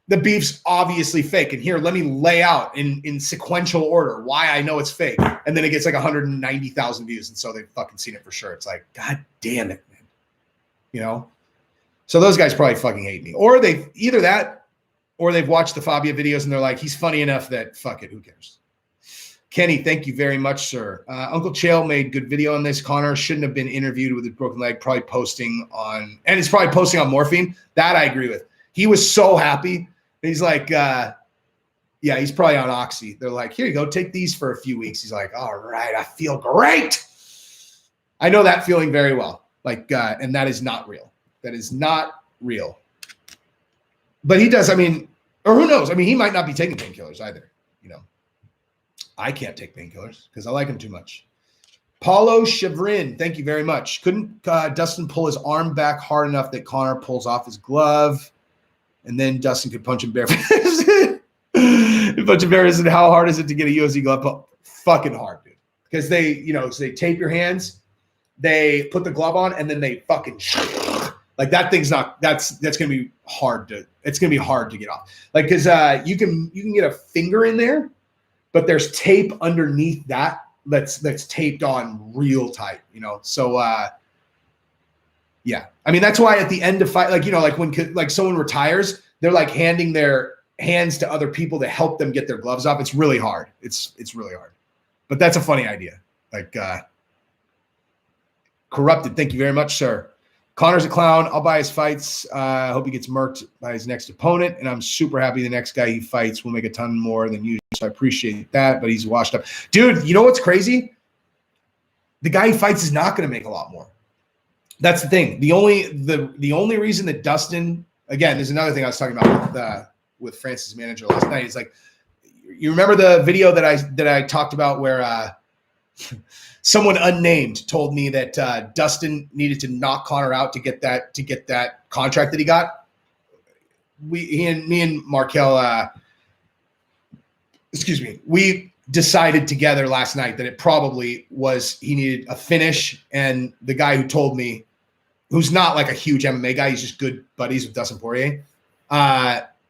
the beef's obviously fake. And here, let me lay out in sequential order why I know it's fake. And then it gets like 190,000 views. And so they've fucking seen it for sure. It's like, God damn it, man. You know? So those guys probably fucking hate me. Or they've either that, or they've watched the Fabia videos and they're like, he's funny enough that fuck it, who cares? Kenny, thank you very much, sir. Uncle Chael made good video on this. Conor shouldn't have been interviewed with a broken leg, probably posting on morphine. That I agree with. He was so happy. He's like, yeah, he's probably on Oxy. They're like, here you go, take these for a few weeks. He's like, all right, I feel great. I know that feeling very well. Like, and that is not real. That is not real. But he does, I mean, or who knows? I mean, he might not be taking painkillers either, you know. I can't take painkillers because I like them too much. Paulo Chevrin, thank you very much. Couldn't Dustin pull his arm back hard enough that Conor pulls off his glove, and then Dustin could punch him barefoot? Punch him barefoot. And how hard is it to get a UFC glove? Fucking hard, dude. Because they, so they tape your hands, they put the glove on, and then they fucking like that thing's not. That's gonna be hard to. It's gonna be hard to get off. Like because you can get a finger in there, but there's tape underneath that. That's taped on real tight, So, yeah. I mean, that's why at the end of fight, like when someone retires, they're like handing their hands to other people to help them get their gloves off. It's really hard. It's really hard. But that's a funny idea. Like, Corrupted. Thank you very much, sir. Conor's a clown. I'll buy his fights. I hope he gets murked by his next opponent. And I'm super happy the next guy he fights will make a ton more than usual. So I appreciate that. But he's washed up. Dude, you know what's crazy? The guy he fights is not going to make a lot more. That's the thing. The only reason that Dustin, again, there's another thing I was talking about with Francis' manager last night. It's like, you remember the video that I talked about where someone unnamed told me that Dustin needed to knock Conor out to get that contract that he got. Me and Markel, we decided together last night that it probably was he needed a finish, and the guy who told me, who's not like a huge MMA guy, he's just good buddies with Dustin Poirier,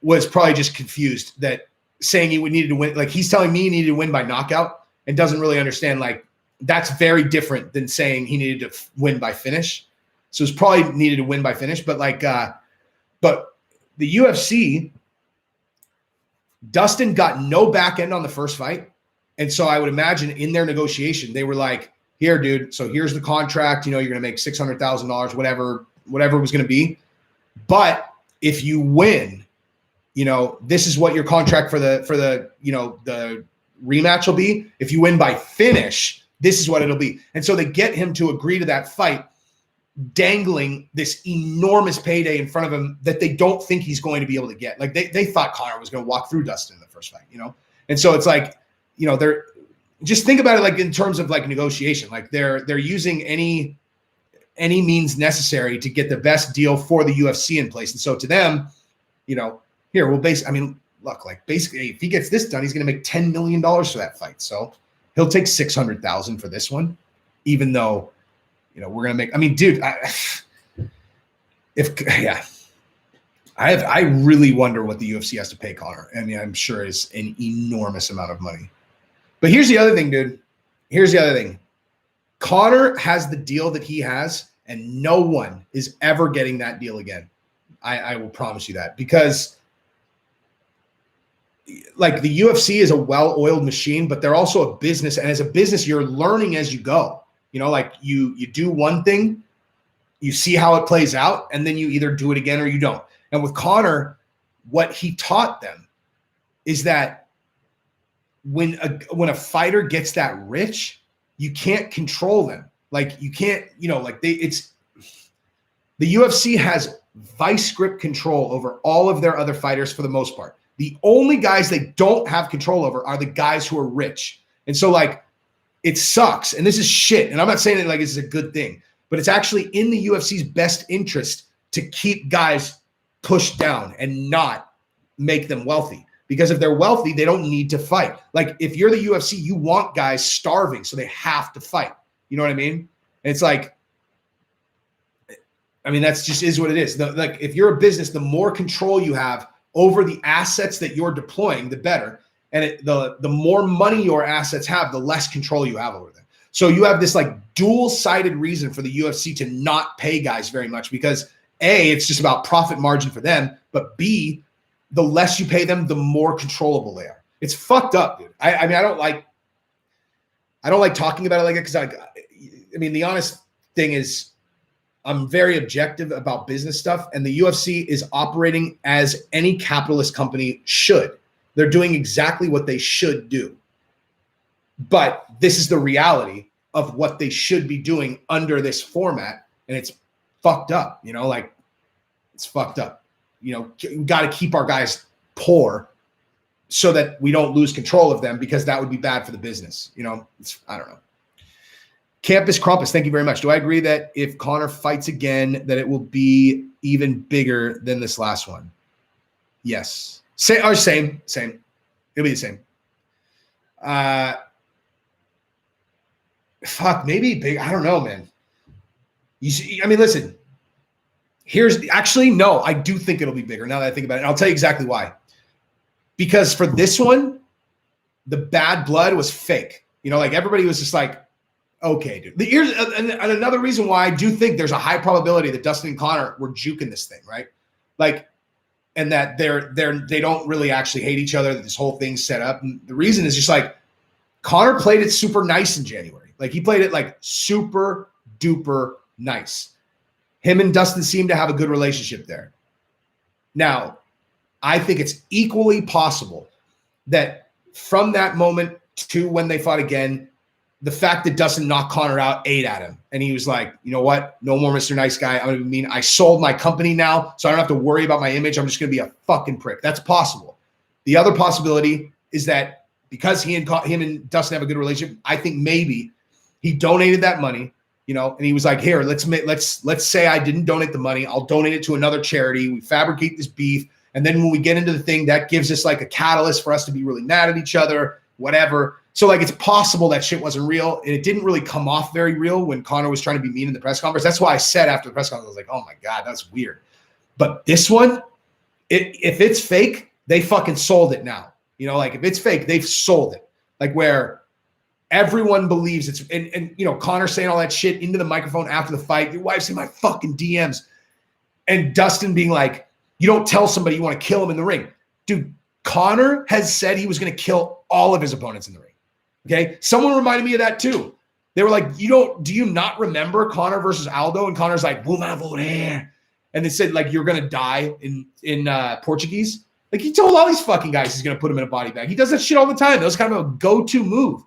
was probably just confused that saying he needed to win. Like he's telling me he needed to win by knockout and doesn't really understand like that's very different than saying he needed to win by finish. So it's probably needed to win by finish, but but the UFC, Dustin got no back end on the first fight. And so I would imagine in their negotiation, they were like, here, dude, so here's the contract, you're going to make $600,000, whatever it was going to be. But if you win, this is what your contract for the the rematch will be. If you win by finish, this is what it'll be. And so they get him to agree to that fight, dangling this enormous payday in front of him that they don't think he's going to be able to get. Like they thought Conor was going to walk through Dustin in the first fight, And so it's like, they're just think about it like in terms of like negotiation, like they're using any means necessary to get the best deal for the UFC in place. And so to them, here we'll look, like basically if he gets this done, he's going to make $10 million for that fight. So he'll take $600,000 for this one, even though, we're going to make, dude, I really wonder what the UFC has to pay Conor. I'm sure it's an enormous amount of money. But here's the other thing, dude. Here's the other thing. Conor has the deal that he has, and no one is ever getting that deal again. I will promise you that, because like the UFC is a well-oiled machine, but they're also a business. And as a business, you're learning as you go. Like you do one thing, you see how it plays out, and then you either do it again or you don't. And with Conor, what he taught them is that when a fighter gets that rich, you can't control them. Like you can't, the UFC has vice grip control over all of their other fighters for the most part. The only guys they don't have control over are the guys who are rich. And so like it sucks. And this is shit. And I'm not saying that like this is a good thing, but it's actually in the UFC's best interest to keep guys pushed down and not make them wealthy. Because if they're wealthy, they don't need to fight. Like if you're the UFC, you want guys starving, so they have to fight. You know what I mean? And it's like, that's just is what it is. Like if you're a business, the more control you have over the assets that you're deploying, the better. And the more money your assets have, the less control you have over them. So you have this like dual-sided reason for the UFC to not pay guys very much, because A, it's just about profit margin for them, but B, the less you pay them, the more controllable they are. It's fucked up, dude. I don't like talking about it like that, because the honest thing is I'm very objective about business stuff, and the UFC is operating as any capitalist company should. They're doing exactly what they should do. But this is the reality of what they should be doing under this format, and it's fucked up, it's fucked up. Got to keep our guys poor so that we don't lose control of them, because that would be bad for the business. I don't know. Campus Crumpus, thank you very much. Do I agree that if Conor fights again, that it will be even bigger than this last one? Yes. Same. It'll be the same. Fuck, maybe big. I don't know, man. You see, I mean, listen. No, I do think it'll be bigger now that I think about it. And I'll tell you exactly why. Because for this one, the bad blood was fake. You know, like everybody was just like, okay, dude. Here's another reason why I do think there's a high probability that Dustin and Conor were juking this thing, right? Like, and that they don't really actually hate each other, that this whole thing's set up. And the reason is just like Conor played it super nice in January. Like he played it like super duper nice. Him and Dustin seem to have a good relationship there. Now, I think it's equally possible that from that moment to when they fought again, the fact that Dustin knocked Conor out ate at him. And he was like, you know what? No more Mr. Nice Guy. I'm going to be mean. I sold my company now, so I don't have to worry about my image. I'm just going to be a fucking prick. That's possible. The other possibility is that because him and Dustin have a good relationship, I think maybe he donated that money, you know, and he was like, here, let's say I didn't donate the money. I'll donate it to another charity. We fabricate this beef. And then when we get into the thing, that gives us like a catalyst for us to be really mad at each other, whatever. So like, it's possible that shit wasn't real. And it didn't really come off very real when Conor was trying to be mean in the press conference. That's why I said after the press conference, I was like, oh my God, that's weird. But this one, if it's fake, they fucking sold it now. You know, like if it's fake, they've sold it. Like where everyone believes it's, and you know, Conor saying all that shit into the microphone after the fight. Your wife's in my fucking DMs. And Dustin being like, you don't tell somebody you want to kill him in the ring. Dude, Conor has said he was going to kill all of his opponents in the ring. Okay. Someone reminded me of that too. They were like, do you not remember Conor versus Aldo? And Conor's like, and they said like, you're going to die in Portuguese. Like he told all these fucking guys he's going to put him in a body bag. He does that shit all the time. That was kind of a go-to move.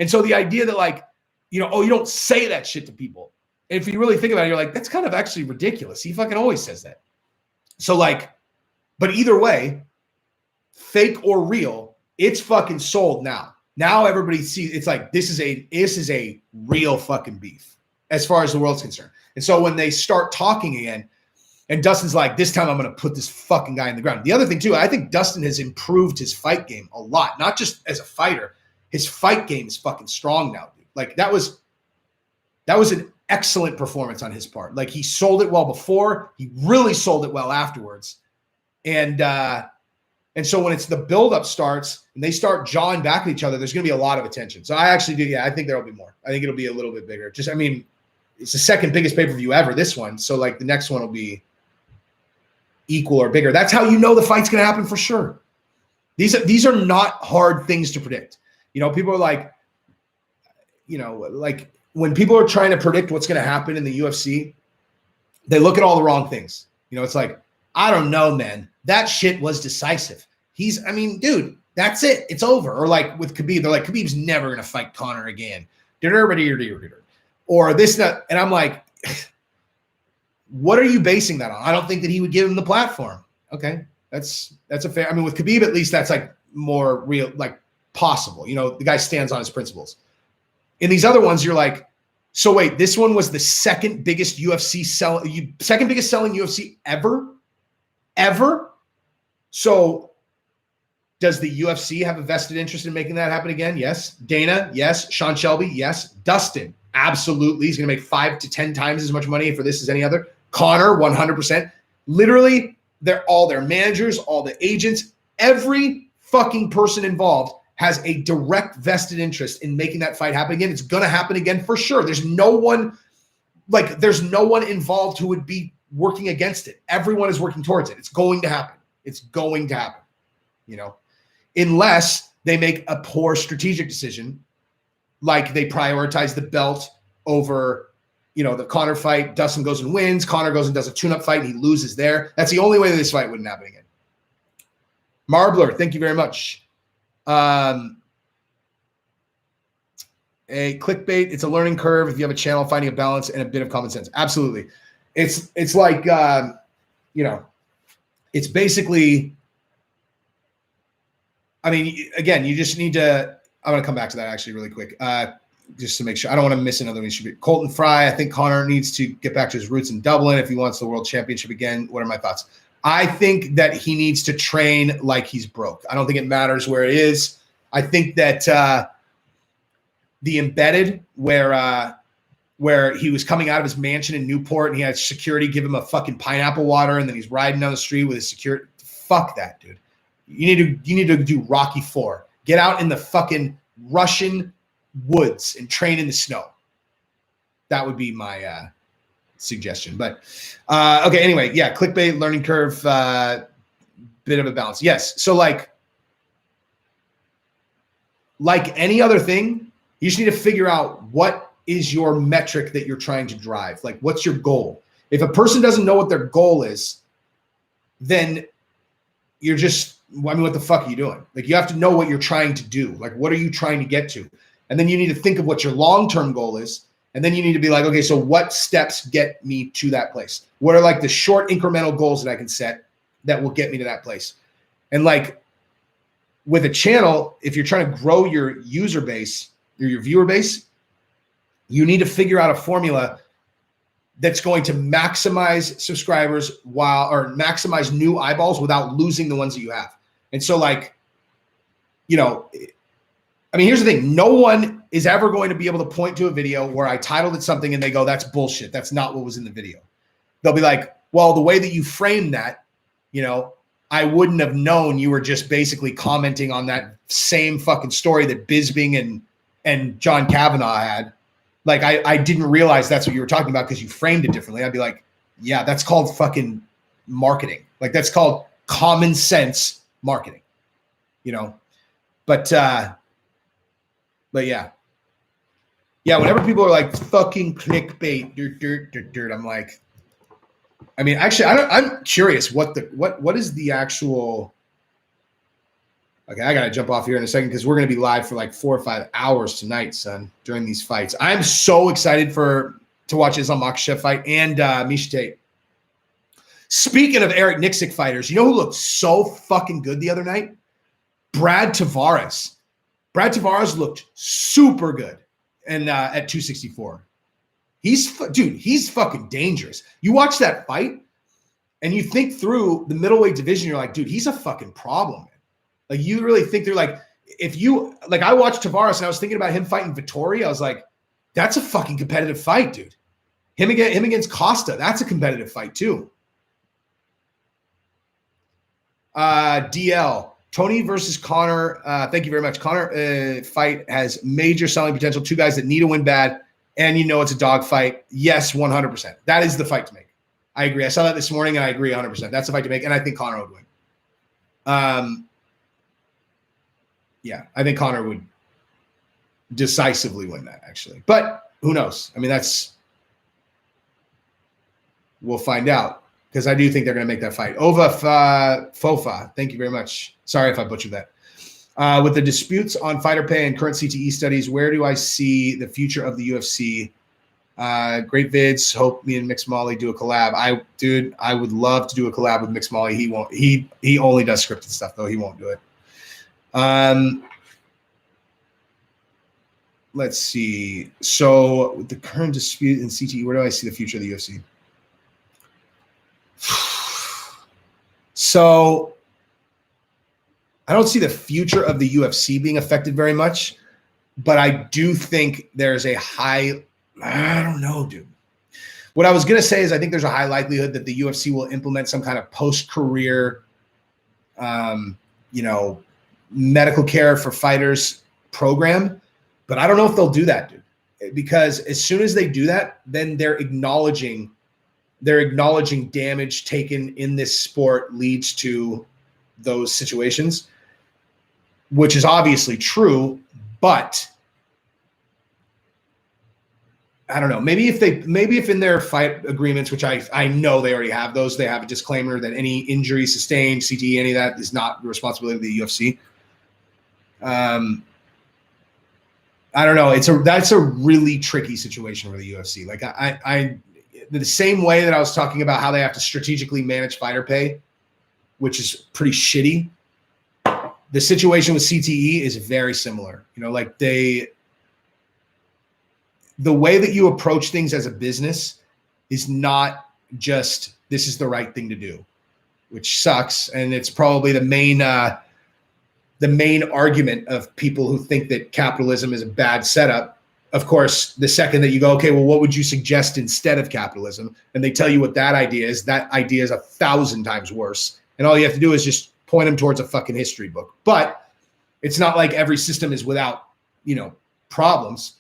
And so the idea that like, you know, oh, you don't say that shit to people. And if you really think about it, you're like, that's kind of actually ridiculous. He fucking always says that. So like, but either way, fake or real, it's fucking sold now. Now everybody sees it's like this is a real fucking beef as far as the world's concerned. And so when they start talking again, and Dustin's like, this time I'm going to put this fucking guy in the ground. The other thing too, I think Dustin has improved his fight game a lot, not just as a fighter. His fight game is fucking strong now, dude. Like that was an excellent performance on his part. Like he sold it well before, he really sold it well afterwards. And so when it's the buildup starts and they start jawing back at each other, there's going to be a lot of attention. So I actually do. Yeah, I think there'll be more. I think it'll be a little bit bigger. Just, I mean, it's the second biggest pay-per-view ever, this one. So like the next one will be equal or bigger. That's how you know the fight's going to happen for sure. These are not hard things to predict. You know, people are like, you know, like when people are trying to predict what's going to happen in the UFC, they look at all the wrong things. You know, it's like, I don't know, man. That shit was decisive. I mean, dude, that's it. It's over. Or like with Khabib, they're like, Khabib's never going to fight Conor again. Or this, that. And I'm like, what are you basing that on? I don't think that he would give him the platform. Okay. That's a fair. I mean, with Khabib, at least that's like more real, like possible. You know, the guy stands on his principles. In these other ones, you're like, so wait, this one was the second biggest selling UFC ever. So does the UFC have a vested interest in making that happen again? Yes. Dana, yes. Sean Shelby, yes. Dustin, absolutely. He's going to make 5 to 10 times as much money for this as any other. Conor, 100%. Literally, all their managers, all the agents, every fucking person involved has a direct vested interest in making that fight happen again. It's going to happen again for sure. There's no one involved who would be working against it. Everyone is working towards it. It's going to happen. It's going to happen, you know, unless they make a poor strategic decision, like they prioritize the belt over, you know, the Conor fight. Dustin goes and wins. Conor goes and does a tune-up fight and he loses there. That's the only way that this fight wouldn't happen again. Marbler, thank you very much. A clickbait, it's a learning curve. If you have a channel, finding a balance and a bit of common sense. Absolutely. It's like, you know, it's basically, I mean, again, you just need to, I'm going to come back to that actually really quick. just to make sure. I don't want to miss another one. Colton Fry. I think Conor needs to get back to his roots in Dublin if he wants the world championship again. What are my thoughts? I think that he needs to train like he's broke. I don't think it matters where it is. I think that the embedded where he was coming out of his mansion in Newport and he had security give him a fucking pineapple water and then he's riding down the street with his security. Fuck that, dude. You need to do Rocky IV. Get out in the fucking Russian woods and train in the snow. That would be my suggestion. But okay, anyway, yeah, clickbait, learning curve, bit of a balance. Yes. So like any other thing, you just need to figure out what is your metric that you're trying to drive. Like, what's your goal? If a person doesn't know what their goal is, then you're just, I mean, what the fuck are you doing? Like, you have to know what you're trying to do. Like, what are you trying to get to? And then you need to think of what your long-term goal is. And then you need to be like, okay, so what steps get me to that place? What are like the short incremental goals that I can set that will get me to that place? And like with a channel, if you're trying to grow your user base or your viewer base, you need to figure out a formula that's going to maximize subscribers or maximize new eyeballs without losing the ones that you have. And so like, you know, I mean, here's the thing. No one is ever going to be able to point to a video where I titled it something and they go, that's bullshit. That's not what was in the video. They'll be like, well, the way that you framed that, you know, I wouldn't have known you were just basically commenting on that same fucking story that Bisbing and John Kavanaugh had. Like, I didn't realize that's what you were talking about because you framed it differently. I'd be like, yeah, that's called fucking marketing. Like, that's called common sense marketing, you know? But yeah. Yeah, whenever people are like, fucking clickbait, dirt, I'm like, I mean, actually, I'm curious what is the actual. Okay, I gotta jump off here in a second because we're gonna be live for like 4 or 5 hours tonight, son, during these fights. I'm so excited to watch Islam Makhachev fight and Miesha Tate. Speaking of Eric Nixick fighters, you know who looked so fucking good the other night? Brad Tavares. Brad Tavares looked super good and at 264. He's fucking dangerous. You watch that fight and you think through the middleweight division, you're like, dude, he's a fucking problem, man. Like, you really think through, like, if you, like, I watched Tavares and I was thinking about him fighting Vettori. I was like, that's a fucking competitive fight, dude. Him against Costa, that's a competitive fight too. DL, Tony versus Conor. Thank you very much. Conor fight has major selling potential. Two guys that need to win bad, and you know it's a dog fight. Yes, 100%. That is the fight to make. I agree. I saw that this morning, and I agree 100%. That's the fight to make, and I think Conor would win. Yeah, I think Conor would decisively win that, actually. But who knows? I mean, we'll find out, because I do think they're going to make that fight. Fofa, thank you very much. Sorry if I butchered that. With the disputes on fighter pay and current CTE studies, where do I see the future of the UFC? Great vids. Hope me and Mixed Molly do a collab. I would love to do a collab with Mixed Molly. He won't. He only does scripted stuff, though. He won't do it. Let's see. So with the current dispute in CTE, where do I see the future of the UFC? So I don't see the future of the UFC being affected very much, but I do think there's a high, I don't know, dude. What I was going to say is I think there's a high likelihood that the UFC will implement some kind of post-career, medical care for fighters program, but I don't know if they'll do that, dude, because as soon as they do that, then they're acknowledging damage taken in this sport leads to those situations, which is obviously true, but I don't know. Maybe if in their fight agreements, which I know they already have those, they have a disclaimer that any injury sustained, CTE, any of that is not the responsibility of the UFC. I don't know. That's a really tricky situation for the UFC. Like I the same way that I was talking about how they have to strategically manage fighter pay, which is pretty shitty. The situation with CTE is very similar. Like the way that you approach things as a business is not just this is the right thing to do, which sucks. And it's probably the main argument of people who think that capitalism is a bad setup. Of course, the second that you go, okay, well, what would you suggest instead of capitalism? And they tell you what that idea is 1,000 times worse. And all you have to do is just point them towards a fucking history book. But it's not like every system is without, problems.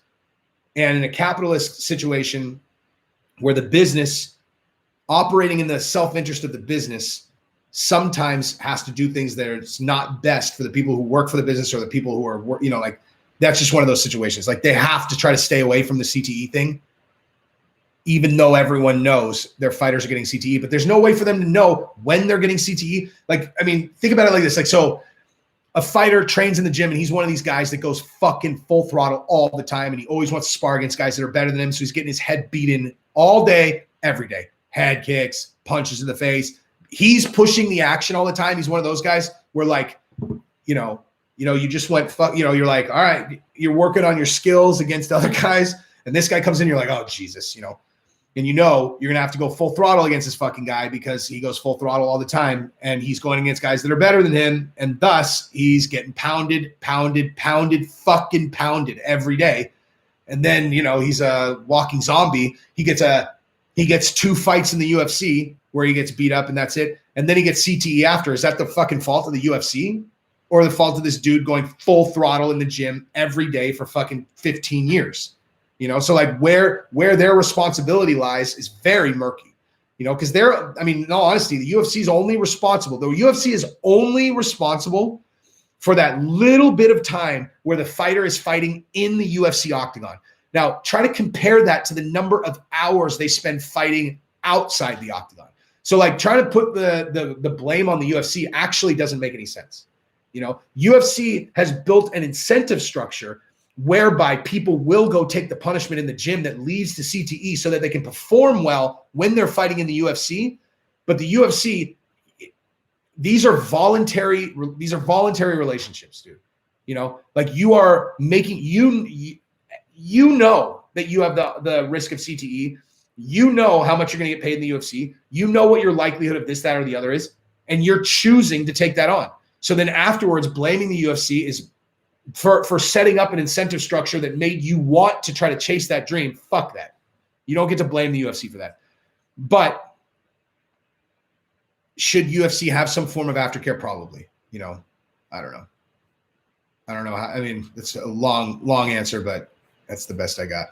And in a capitalist situation where the business operating in the self-interest of the business sometimes has to do things that it's not best for the people who work for the business or the people who are, like that's just one of those situations. Like they have to try to stay away from the CTE thing, even though everyone knows their fighters are getting CTE, but there's no way for them to know when they're getting CTE. Like, I mean, think about it like this. Like, so a fighter trains in the gym and he's one of these guys that goes fucking full throttle all the time. And he always wants to spar against guys that are better than him. So he's getting his head beaten all day, every day, head kicks, punches in the face. He's pushing the action all the time. He's one of those guys where like, you just went, you're like, all right, you're working on your skills against other guys. And this guy comes in, you're like, oh Jesus, and you're going to have to go full throttle against this fucking guy because he goes full throttle all the time. And he's going against guys that are better than him. And thus he's getting pounded every day. And then, he's a walking zombie. He gets 2 fights in the UFC where he gets beat up and that's it. And then he gets CTE after. Is that the fucking fault of the UFC or the fault of this dude going full throttle in the gym every day for fucking 15 years? So like where their responsibility lies is very murky, because in all honesty, the UFC is only responsible. The UFC is only responsible for that little bit of time where the fighter is fighting in the UFC octagon. Now, try to compare that to the number of hours they spend fighting outside the octagon. So like trying to put the blame on the UFC actually doesn't make any sense. UFC has built an incentive structure whereby people will go take the punishment in the gym that leads to CTE so that they can perform well when they're fighting in the UFC. But the UFC, these are voluntary relationships, dude. Like you are making, that you have the risk of CTE. How much you're going to get paid in the UFC. What your likelihood of this, that, or the other is. And you're choosing to take that on. So then afterwards, blaming the UFC is for setting up an incentive structure that made you want to try to chase that dream. Fuck that. You don't get to blame the UFC for that. But should UFC have some form of aftercare? Probably. I don't know. I don't know how. I mean, it's a long answer, but that's the best I got.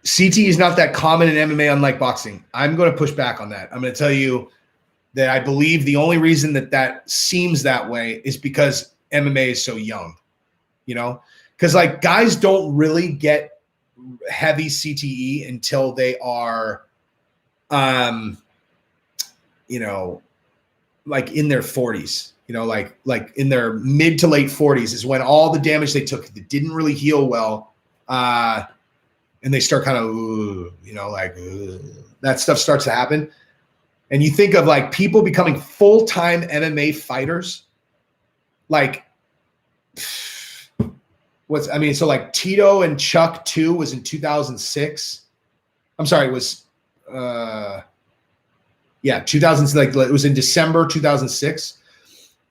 CTE is not that common in MMA, unlike boxing. I'm going to push back on that. I'm going to tell you that I believe the only reason that seems that way is because MMA is so young, because like guys don't really get heavy CTE until they are, like in their 40s, like in their mid to late 40s is when all the damage they took that didn't really heal well, and they start kind of, that stuff starts to happen. And you think of like people becoming full-time MMA fighters, like so like Tito and Chuck 2 was in 2006. I'm sorry, it was 2000, like it was in December 2006.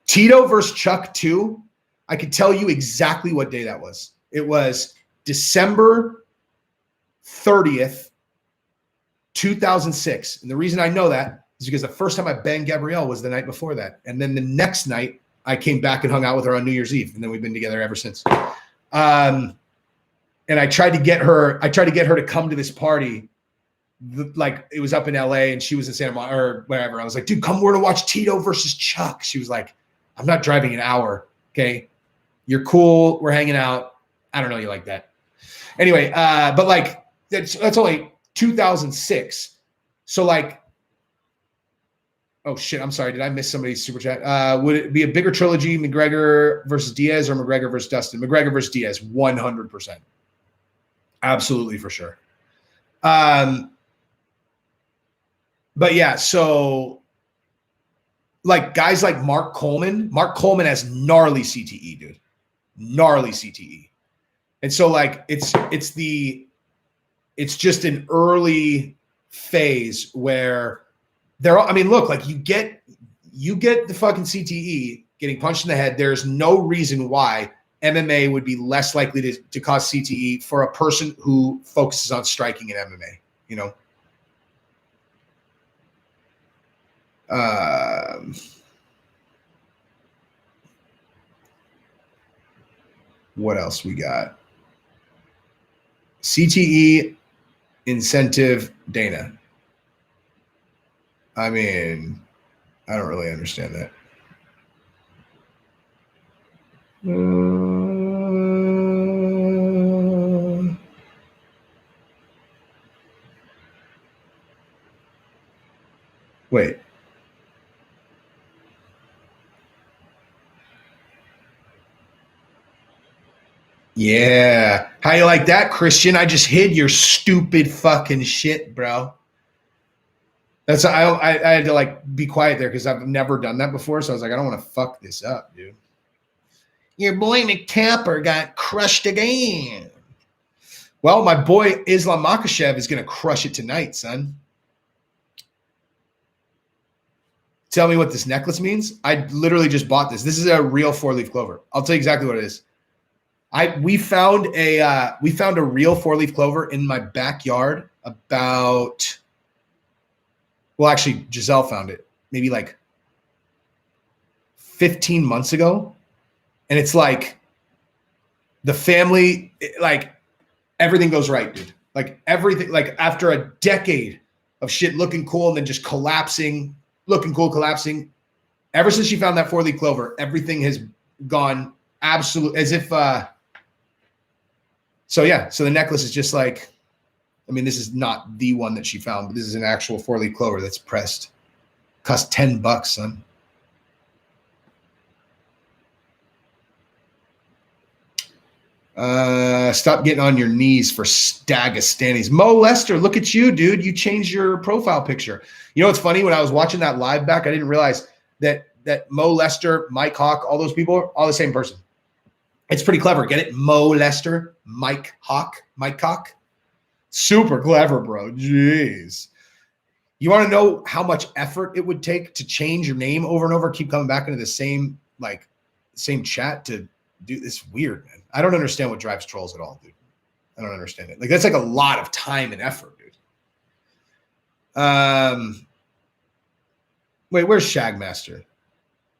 Tito versus Chuck 2, I could tell you exactly what day that was. It was December 30th, 2006. And the reason I know that is because the first time I banged Gabrielle was the night before that. And then the next night I came back and hung out with her on New Year's Eve. And then we've been together ever since. And I tried to get her to come to this party. Like it was up in LA and she was in Santa Monica or wherever. I was like, dude, come, we're to watch Tito versus Chuck. She was like, I'm not driving an hour. Okay. You're cool. We're hanging out. I don't know you like that. Anyway, but like that's only 2006. So like, oh shit, I'm sorry. Did I miss somebody's super chat? Would it be a bigger trilogy, McGregor versus Diaz or McGregor versus Dustin? McGregor versus Diaz, 100%. Absolutely, for sure. But yeah, so like guys like Mark Coleman has gnarly CTE, dude. gnarly CTE. And so like it's just an early phase where look, like you get the fucking CTE getting punched in the head. There's no reason why MMA would be less likely to cause CTE for a person who focuses on striking in MMA, you know? What else we got? CTE incentive Dana. I mean, I don't really understand that. Wait. Yeah. How you like that, Christian? I just hid your stupid fucking shit, bro. That's I had to like be quiet there because I've never done that before. So I was like, I don't want to fuck this up, dude. Your boy McTapper got crushed again. Well, my boy Islam Makhachev is going to crush it tonight, son. Tell me what this necklace means. I literally just bought this. This is a real 4-leaf clover. I'll tell you exactly what it is. We found a real 4-leaf clover in my backyard about. Well, actually, Giselle found it maybe like 15 months ago. And it's like the family, like everything goes right, dude. Like everything, like after a decade of shit looking cool and then just collapsing, looking cool, collapsing. Ever since she found that 4-leaf clover, everything has gone absolute as if. So yeah, so the necklace is just like, I mean, this is not the one that she found, but this is an actual 4-leaf clover that's pressed. Cost $10, son. Stop getting on your knees for Stagastanis. Mo Lester, look at you, dude. You changed your profile picture. You know what's funny? When I was watching that live back, I didn't realize that Mo Lester, Mike Hawk, all those people are all the same person. It's pretty clever. Get it? Mo Lester, Mike Hawk. Super clever, bro. Jeez. You want to know how much effort it would take to change your name over and over, keep coming back into the same chat to do this? Weird, man. I don't understand what drives trolls at all, dude. I don't understand it. Like that's like a lot of time and effort, dude. Wait, where's Shagmaster?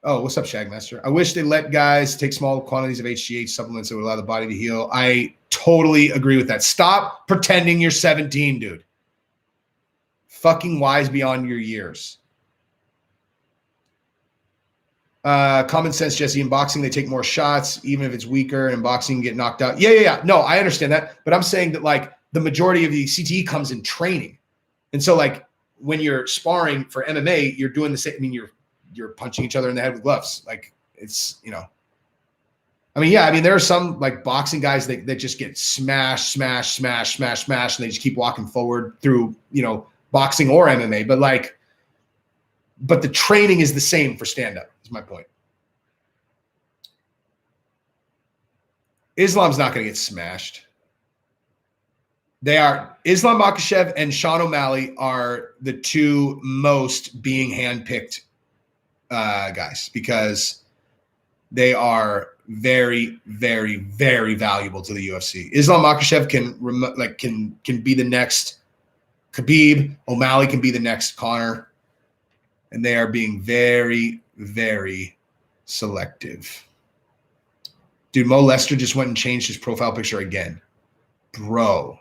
Oh, what's up, Shagmaster? I wish they let guys take small quantities of HGH supplements that would allow the body to heal. I totally agree with that. Stop pretending you're 17, dude. Fucking wise beyond your years. Common sense, Jesse. In boxing, they take more shots, even if it's weaker. And in boxing, get knocked out. Yeah. No, I understand that. But I'm saying that like the majority of the CTE comes in training. And so like when you're sparring for MMA, you're doing the same. I mean, you're punching each other in the head with gloves. Like it's, you know. I mean, yeah. I mean, there are some like boxing guys that just get smash, and they just keep walking forward through, you know, boxing or MMA. But the training is the same for stand-up, is my point. Islam's not going to get smashed. They are. Islam Makhachev and Sean O'Malley are the two most being handpicked guys because they are very, very, very valuable to the UFC. Islam Makhachev can be the next Khabib. O'Malley can be the next Conor. And they are being very, very selective. Dude, Mo Lester just went and changed his profile picture again. Bro,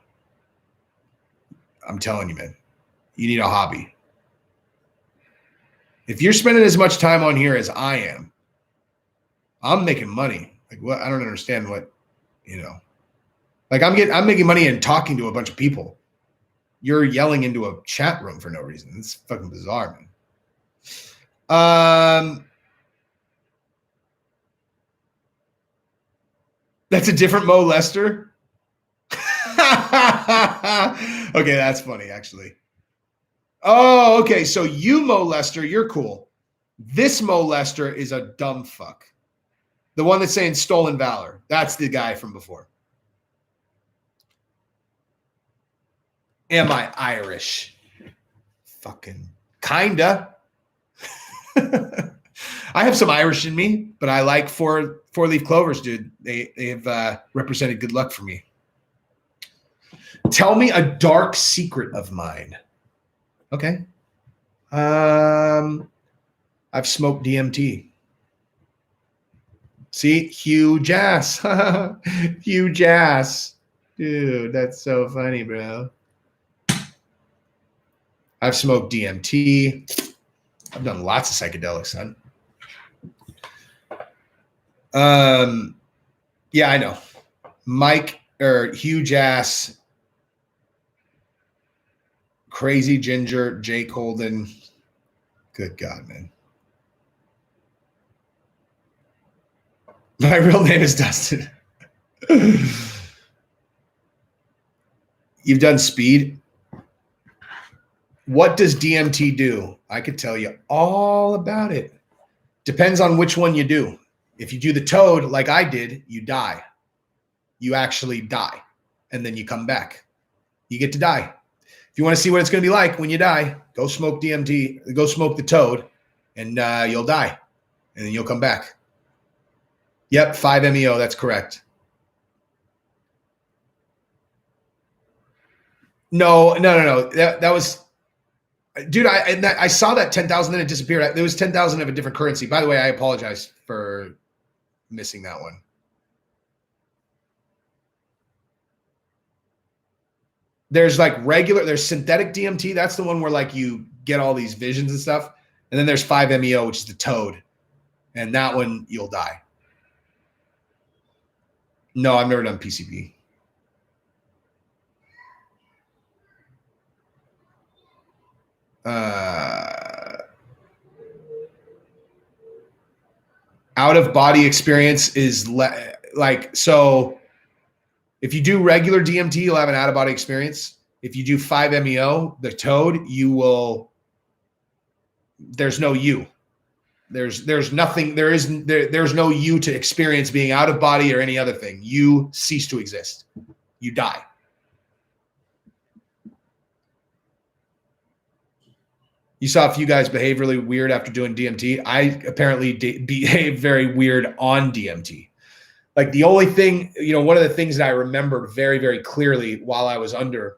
I'm telling you, man, you need a hobby. If you're spending as much time on here as I am, I'm making money. Like what? I don't understand what, you know. Like I'm making money and talking to a bunch of people. You're yelling into a chat room for no reason. It's fucking bizarre, man. That's a different Mo Lester. Okay, that's funny, actually. Oh, okay. So you, Mo Lester, you're cool. This Mo Lester is a dumb fuck. The one that's saying stolen valor. That's the guy from before. Am I Irish? Fucking kinda. I have some Irish in me, but I like four-leaf clovers, dude. They've represented good luck for me. Tell me a dark secret of mine. Okay. I've smoked DMT. See, huge ass. Huge ass. Dude, that's so funny, bro. I've smoked DMT. I've done lots of psychedelics, son. Yeah, I know. Mike or huge ass, crazy ginger, Jake Holden. Good God, man. My real name is Dustin. You've done speed. What does DMT do? I could tell you all about it. Depends on which one you do. If you do the toad like I did, you die. You actually die. And then you come back. You get to die. If you want to see what it's going to be like when you die, go smoke DMT, go smoke the toad, and you'll die. And then you'll come back. Yep, 5-MeO, that's correct. No. That was, dude, I saw that 10,000, then it disappeared. There was 10,000 of a different currency. By the way, I apologize for missing that one. There's like regular, there's synthetic DMT. That's the one where like you get all these visions and stuff. And then there's 5-MeO, which is the toad. And that one, you'll die. No, I've never done PCP. Out of body experience is like, so if you do regular DMT, you'll have an out of body experience. If you do 5-MeO, the toad, there's no you. There's nothing, there's no you to experience being out of body or any other thing. You cease to exist. You die. You saw a few guys behave really weird after doing DMT. I apparently behaved very weird on DMT. Like the only thing, one of the things that I remembered very, very clearly while I was under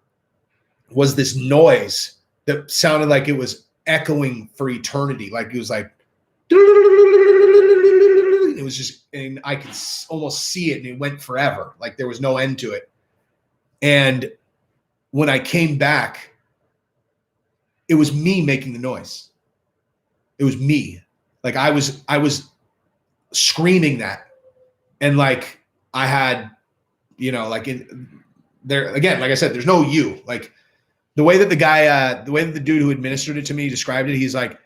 was this noise that sounded like it was echoing for eternity. Like it was like, it was just, and I could almost see it, and it went forever. Like there was no end to it. And when I came back, it was me making the noise. It was me. Like I was screaming that. And like I had, like there again, like I said, there's no you. Like the way that the dude who administered it to me described it, he's like,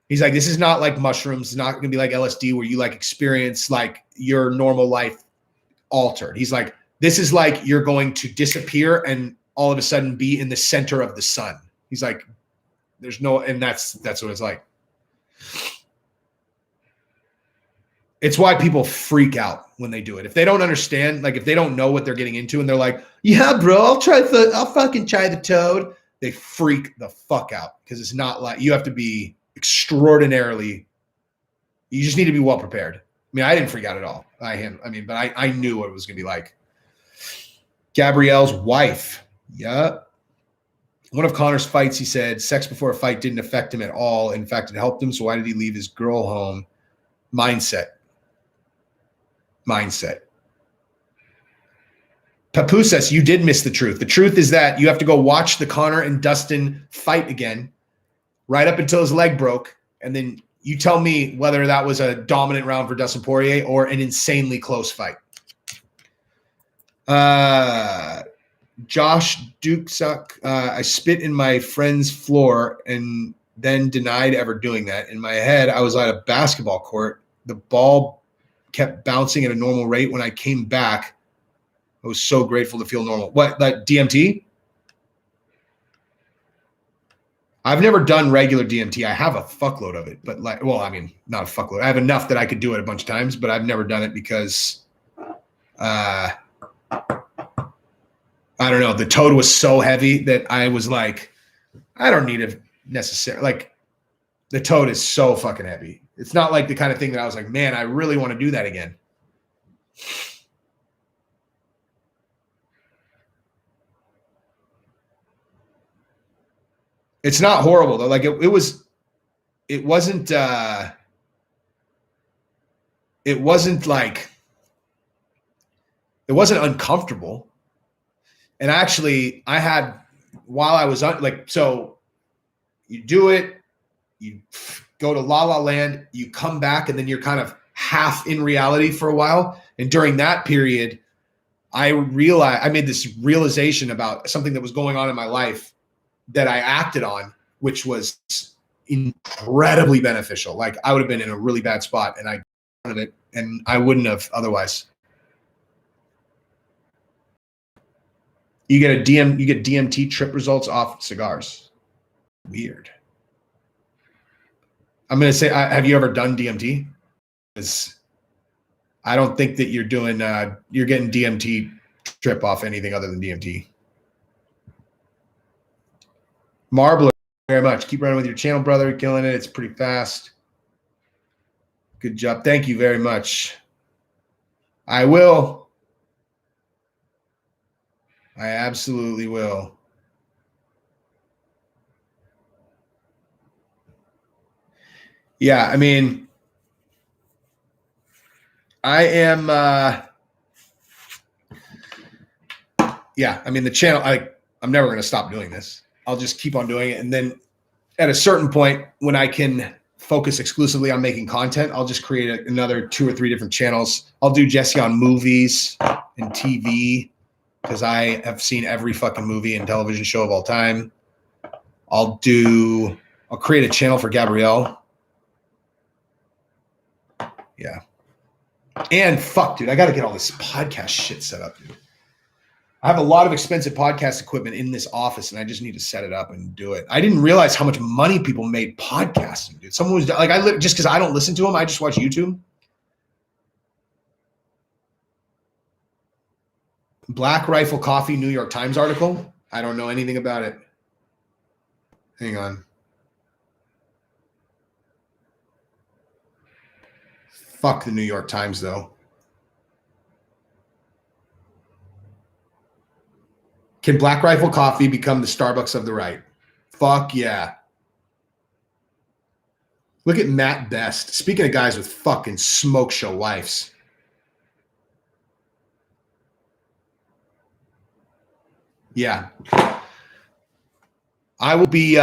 this is not like mushrooms. It's not going to be like LSD where you like experience like your normal life altered. He's like, this is like you're going to disappear and all of a sudden be in the center of the sun. He's like, there's no, and that's what it's like. It's why people freak out when they do it. If they don't understand, like if they don't know what they're getting into and they're like, yeah, bro, I'll fucking try the toad. They freak the fuck out because it's not like, you have to be extraordinarily, you just need to be well prepared. I mean, I didn't freak out at all. But I knew what it was going to be like. Gabrielle's wife. Yeah. One of Conor's fights, he said, sex before a fight didn't affect him at all. In fact, it helped him. So why did he leave his girl home? Mindset. Papu says, you did miss the truth. The truth is that you have to go watch the Conor and Dustin fight again, right up until his leg broke. And then you tell me whether that was a dominant round for Dustin Poirier or an insanely close fight. Josh Dukesuck, I spit in my friend's floor and then denied ever doing that. In my head, I was at a basketball court. The ball kept bouncing at a normal rate. When I came back, I was so grateful to feel normal. What, that DMT? I've never done regular DMT. I have a fuckload of it, but like, well, I mean, not a fuckload. I have enough that I could do it a bunch of times, but I've never done it because, I don't know. The toad was so heavy that I was like, I don't need it necessarily. Like, the toad is so fucking heavy. It's not like the kind of thing that I was like, man, I really want to do that again. It's not horrible though. Like it wasn't uncomfortable. And actually I had, while I was so you do it, you go to La La Land, you come back, and then you're kind of half in reality for a while. And during that period, I made this realization about something that was going on in my life that I acted on, which was incredibly beneficial. Like I would have been in a really bad spot and I wanted it, and I wouldn't have otherwise. You get DMT trip results off cigars. Weird. I'm going to say, have you ever done DMT? Because I don't think that you're getting DMT trip off anything other than DMT. Marbler, very much. Keep running with your channel, brother. Killing it. It's pretty fast. Good job. Thank you very much. I will. I absolutely will. Yeah, I mean, I am, yeah, I mean, the channel, I'm never going to stop doing this. I'll just keep on doing it. And then at a certain point when I can focus exclusively on making content, I'll just create another 2 or 3 different channels. I'll do Jesse on movies and TV because I have seen every fucking movie and television show of all time. I'll create a channel for Gabrielle. Yeah. And fuck, dude, I got to get all this podcast shit set up, dude. I have a lot of expensive podcast equipment in this office, and I just need to set it up and do it. I didn't realize how much money people made podcasting, dude. Someone was like, just because I don't listen to them, I just watch YouTube. Black Rifle Coffee, New York Times article. I don't know anything about it. Hang on. Fuck the New York Times, though. Can Black Rifle Coffee become the Starbucks of the right? Fuck yeah. Look at Matt Best. Speaking of guys with fucking smoke show wives. Yeah. I will be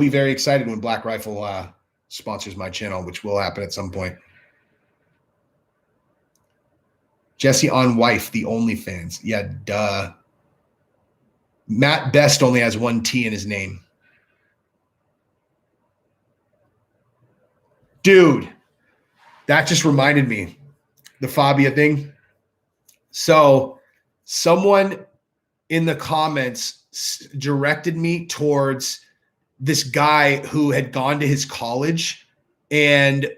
very excited when Black Rifle sponsors my channel, which will happen at some point. Jesse on wife, the OnlyFans. Yeah, duh. Matt Best only has 1 T in his name. Dude, that just reminded me. The Fabia thing. So someone in the comments directed me towards this guy who had gone to his college and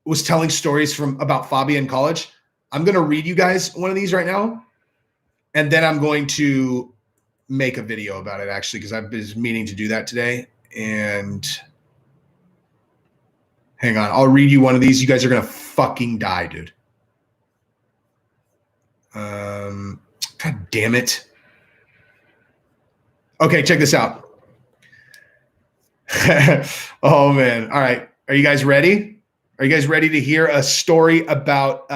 was telling stories about Fabia in college. I'm going to read you guys one of these right now, and then I'm going to make a video about it, actually, because I've been meaning to do that today. And hang on, I'll read you one of these. You guys are going to fucking die, dude. God damn it. Okay, check this out. Oh, man. All right. Are you guys ready? Are you guys ready to hear a story about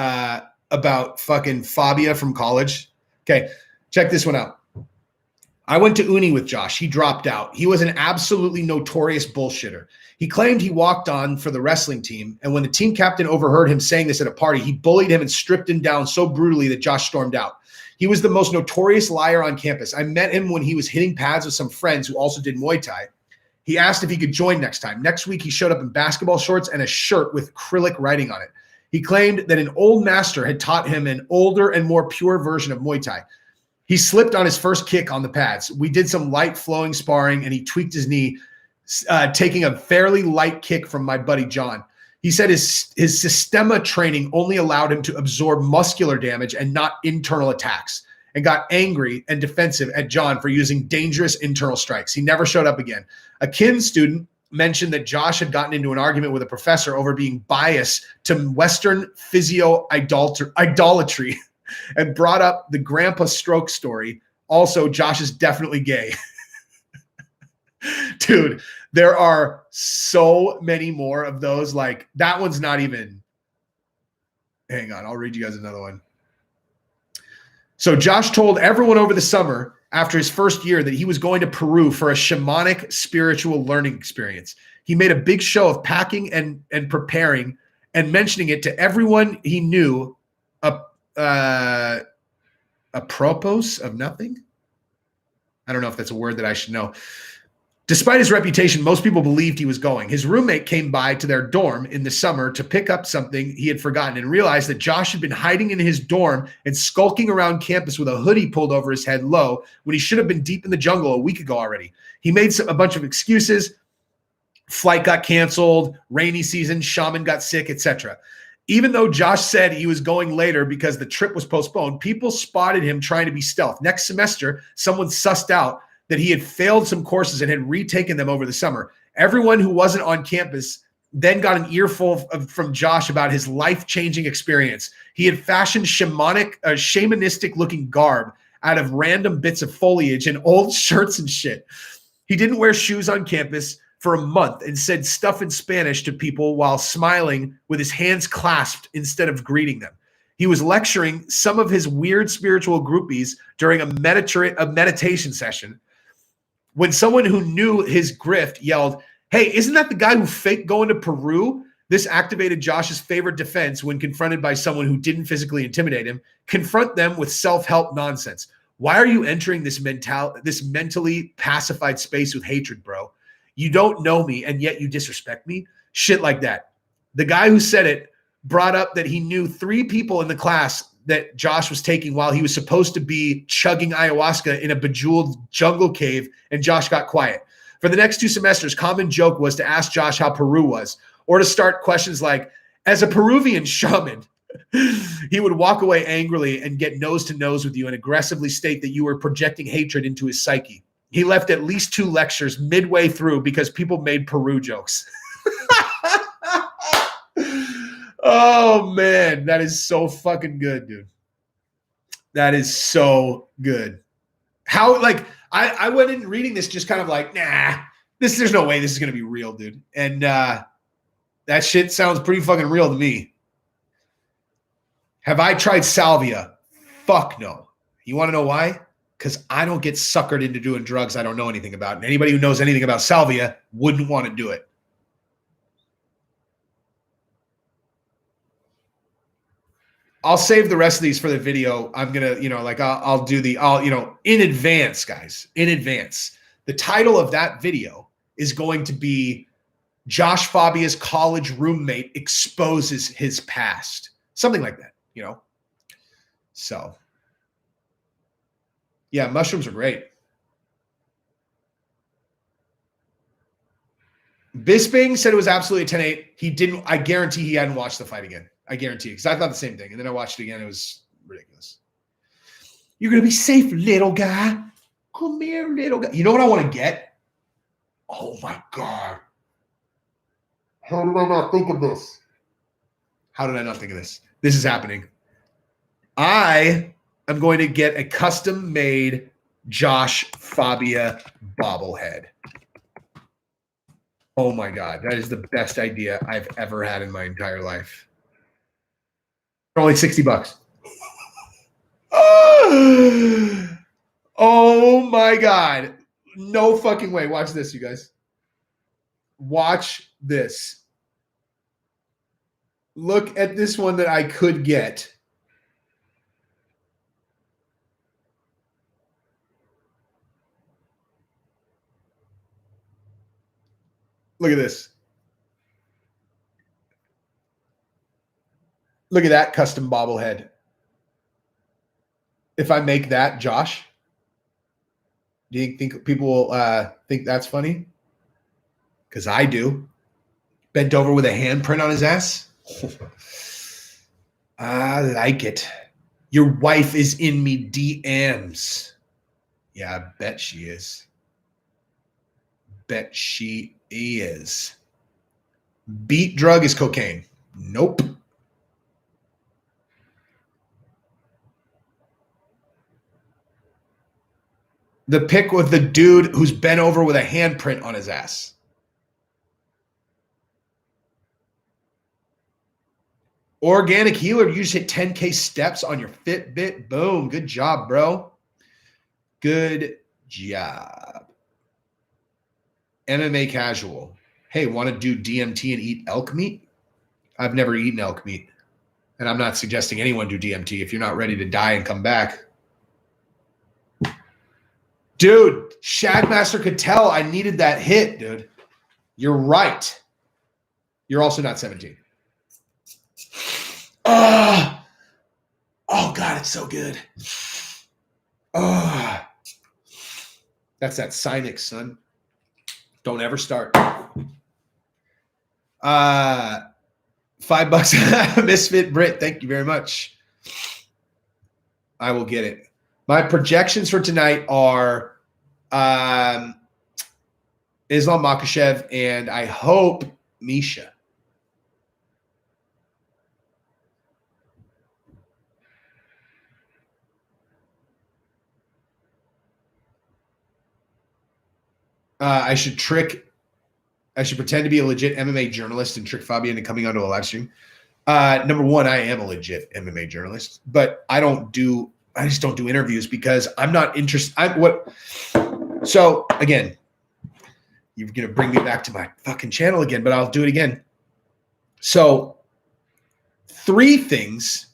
fucking Fabia from college? Okay, check this one out. I went to uni with Josh. He dropped out. He was an absolutely notorious bullshitter. He claimed he walked on for the wrestling team, and when the team captain overheard him saying this at a party, he bullied him and stripped him down so brutally that Josh stormed out. He was the most notorious liar on campus. I met him when he was hitting pads with some friends who also did Muay Thai. He asked if he could join next time. Next week, he showed up in basketball shorts and a shirt with acrylic writing on it. He claimed that an old master had taught him an older and more pure version of Muay Thai. He slipped on his first kick on the pads. We did some light flowing sparring, and he tweaked his knee, taking a fairly light kick from my buddy John. He said his Systema training only allowed him to absorb muscular damage and not internal attacks, and got angry and defensive at John for using dangerous internal strikes. He never showed up again. A kin student mentioned that Josh had gotten into an argument with a professor over being biased to Western physio idolatry and brought up the grandpa stroke story. Also, Josh is definitely gay. Dude, there are so many more of those. Like, that one's not even. Hang on, I'll read you guys another one. So Josh told everyone over the summer after his first year that he was going to Peru for a shamanic spiritual learning experience. He made a big show of packing and preparing and mentioning it to everyone he knew, apropos of nothing. I don't know if that's a word that I should know. Despite his reputation, most people believed he was going. His roommate came by to their dorm in the summer to pick up something he had forgotten and realized that Josh had been hiding in his dorm and skulking around campus with a hoodie pulled over his head low when he should have been deep in the jungle a week ago already. He made a bunch of excuses. Flight got canceled, rainy season, shaman got sick, etc. Even though Josh said he was going later because the trip was postponed, people spotted him trying to be stealth. Next semester, someone sussed out that he had failed some courses and had retaken them over the summer. Everyone who wasn't on campus then got an earful from Josh about his life-changing experience. He had fashioned shamanistic-looking garb out of random bits of foliage and old shirts and shit. He didn't wear shoes on campus for a month and said stuff in Spanish to people while smiling with his hands clasped instead of greeting them. He was lecturing some of his weird spiritual groupies during a meditation session when someone who knew his grift yelled, "Hey, isn't that the guy who faked going to Peru?" This activated Josh's favorite defense when confronted by someone who didn't physically intimidate him. Confront them with self-help nonsense. Why are you entering this mentally pacified space with hatred, bro? You don't know me, and yet you disrespect me? Shit like that. The guy who said it brought up that he knew 3 people in the class that Josh was taking while he was supposed to be chugging ayahuasca in a bejeweled jungle cave, and Josh got quiet. For the next 2 semesters, common joke was to ask Josh how Peru was, or to start questions like, as a Peruvian shaman, he would walk away angrily and get nose to nose with you and aggressively state that you were projecting hatred into his psyche. He left at least 2 lectures midway through because people made Peru jokes. Oh, man, that is so fucking good, dude. That is so good. How, like, I went in reading this just kind of like, nah, there's no way this is going to be real, dude. And that shit sounds pretty fucking real to me. Have I tried salvia? Fuck no. You want to know why? Because I don't get suckered into doing drugs I don't know anything about. And anybody who knows anything about salvia wouldn't want to do it. I'll save the rest of these for the video. I'm going to, I'll do in advance, guys, in advance. The title of that video is going to be Josh Fabia's college roommate exposes his past. Something like that, So, yeah, mushrooms are great. Bisping said it was absolutely a 10-8. He didn't, I guarantee he hadn't watched the fight again. I guarantee, because I thought the same thing. And then I watched it again. It was ridiculous. You're going to be safe, little guy. Come here, little guy. You know what I want to get? Oh, my God. How did I not think of this? How did I not think of this? This is happening. I am going to get a custom-made Josh Fabia bobblehead. Oh, my God. That is the best idea I've ever had in my entire life. For only $60. Oh my God. No fucking way. Watch this, you guys. Watch this. Look at this one that I could get. Look at this. Look at that custom bobblehead. If I make that, Josh, do you think people will think that's funny? Because I do. Bent over with a handprint on his ass. I like it. Your wife is in me DMs. Yeah, I bet she is. Bet she is. Beat drug is cocaine. Nope. The pic with the dude who's bent over with a handprint on his ass. Organic healer, you just hit 10K steps on your Fitbit. Boom. Good job, bro. Good job. MMA casual. Hey, want to do DMT and eat elk meat? I've never eaten elk meat. And I'm not suggesting anyone do DMT if you're not ready to die and come back. Dude, Shagmaster could tell I needed that hit, dude. You're right. You're also not 17. Oh, God, it's so good. Oh, that's that Sinix, son. Don't ever start. $5, Misfit Brit. Thank you very much. I will get it. My projections for tonight are Islam Makhachev and I hope Misha. I should pretend to be a legit MMA journalist and trick Fabian into coming onto a live stream. Number one, I am a legit MMA journalist, but I just don't do interviews because I'm not interested. So again, you're going to bring me back to my fucking channel again, but I'll do it again. So three things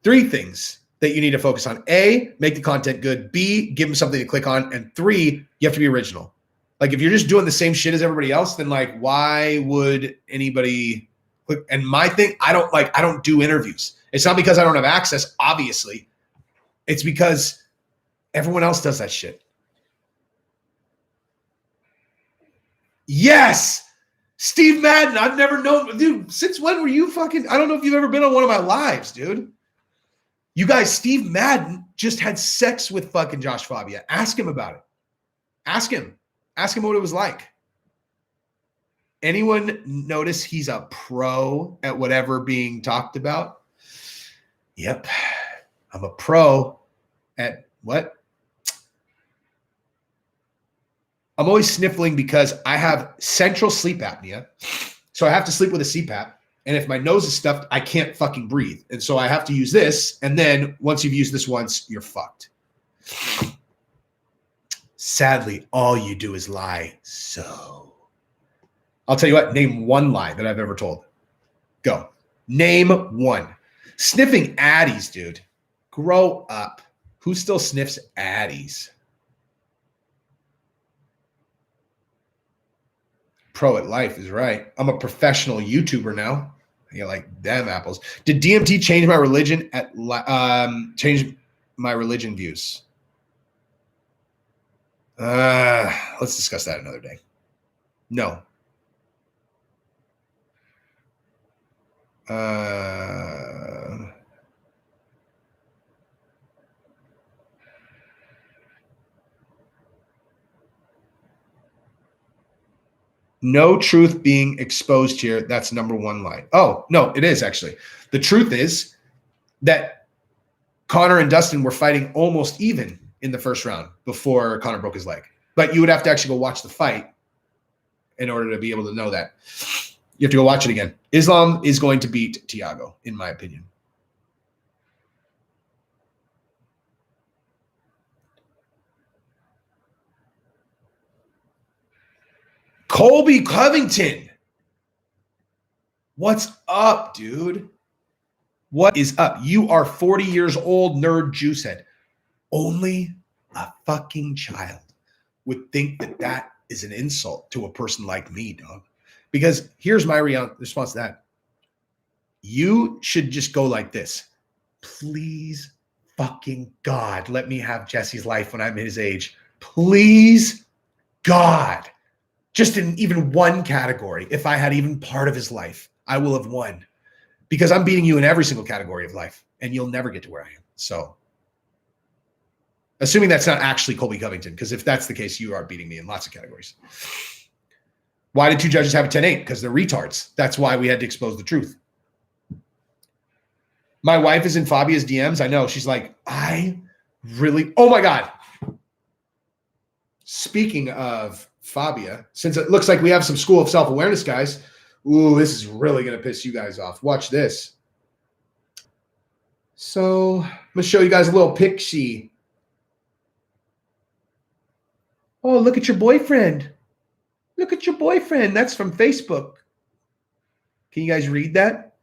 that you need to focus on. A, make the content good. B, give them something to click on. And 3, you have to be original. Like if you're just doing the same shit as everybody else, then like, why would anybody click? And my thing, I don't do interviews. It's not because I don't have access, obviously. It's because everyone else does that shit. Yes. Steve Madden. I've never known, dude, since when were you fucking, I don't know if you've ever been on one of my lives, dude. You guys, Steve Madden just had sex with fucking Josh Fabia. Ask him about it. Ask him what it was like. Anyone notice he's a pro at whatever being talked about? Yep. I'm a pro at what? I'm always sniffling because I have central sleep apnea. So I have to sleep with a CPAP. And if my nose is stuffed, I can't fucking breathe. And so I have to use this. And then once you've used this once, you're fucked. Sadly, all you do is lie. So I'll tell you what, name one lie that I've ever told. Go. Name one. Sniffing Addies, dude. Grow up. Who still sniffs Addies? Pro at life is right. I'm a professional YouTuber now. You're like, damn apples. Did DMT change my religion change my religion views? Let's discuss that another day. No. No truth being exposed here. That's number one lie. Oh, no, it is actually. The truth is that Conor and Dustin were fighting almost even in the first round before Conor broke his leg. But you would have to actually go watch the fight in order to be able to know that. You have to go watch it again. Islam is going to beat Thiago, in my opinion. Colby Covington. What's up, dude? What is up? You are 40 years old, nerd juicehead. Only a fucking child would think that that is an insult to a person like me, dog. Because here's my response to that. You should just go like this. Please fucking God, let me have Jesse's life when I'm his age. Please, God. Just in even one category, if I had even part of his life, I will have won. Because I'm beating you in every single category of life, and you'll never get to where I am. So, assuming that's not actually Colby Covington, because if that's the case, you are beating me in lots of categories. Why did two judges have a 10-8? Because they're retards. That's why we had to expose the truth. My wife is in Fabia's DMs. I know. She's like, oh my God. Speaking of Fabia, since it looks like we have some School of Self-Awareness guys, ooh, this is really going to piss you guys off. Watch this. So I'm going to show you guys a little picture. Oh, look at your boyfriend. Look at your boyfriend. That's from Facebook. Can you guys read that?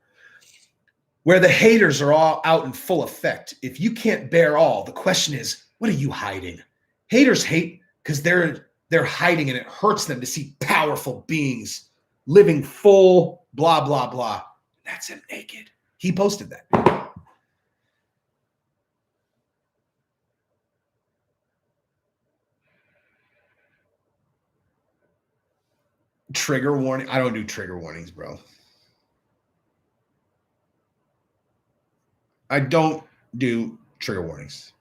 Where the haters are all out in full effect. If you can't bear all, the question is, what are you hiding? Haters hate because they're hiding, and it hurts them to see powerful beings living full blah, blah, blah. That's him naked. He posted that. Trigger warning. I don't do trigger warnings, bro. I don't do trigger warnings.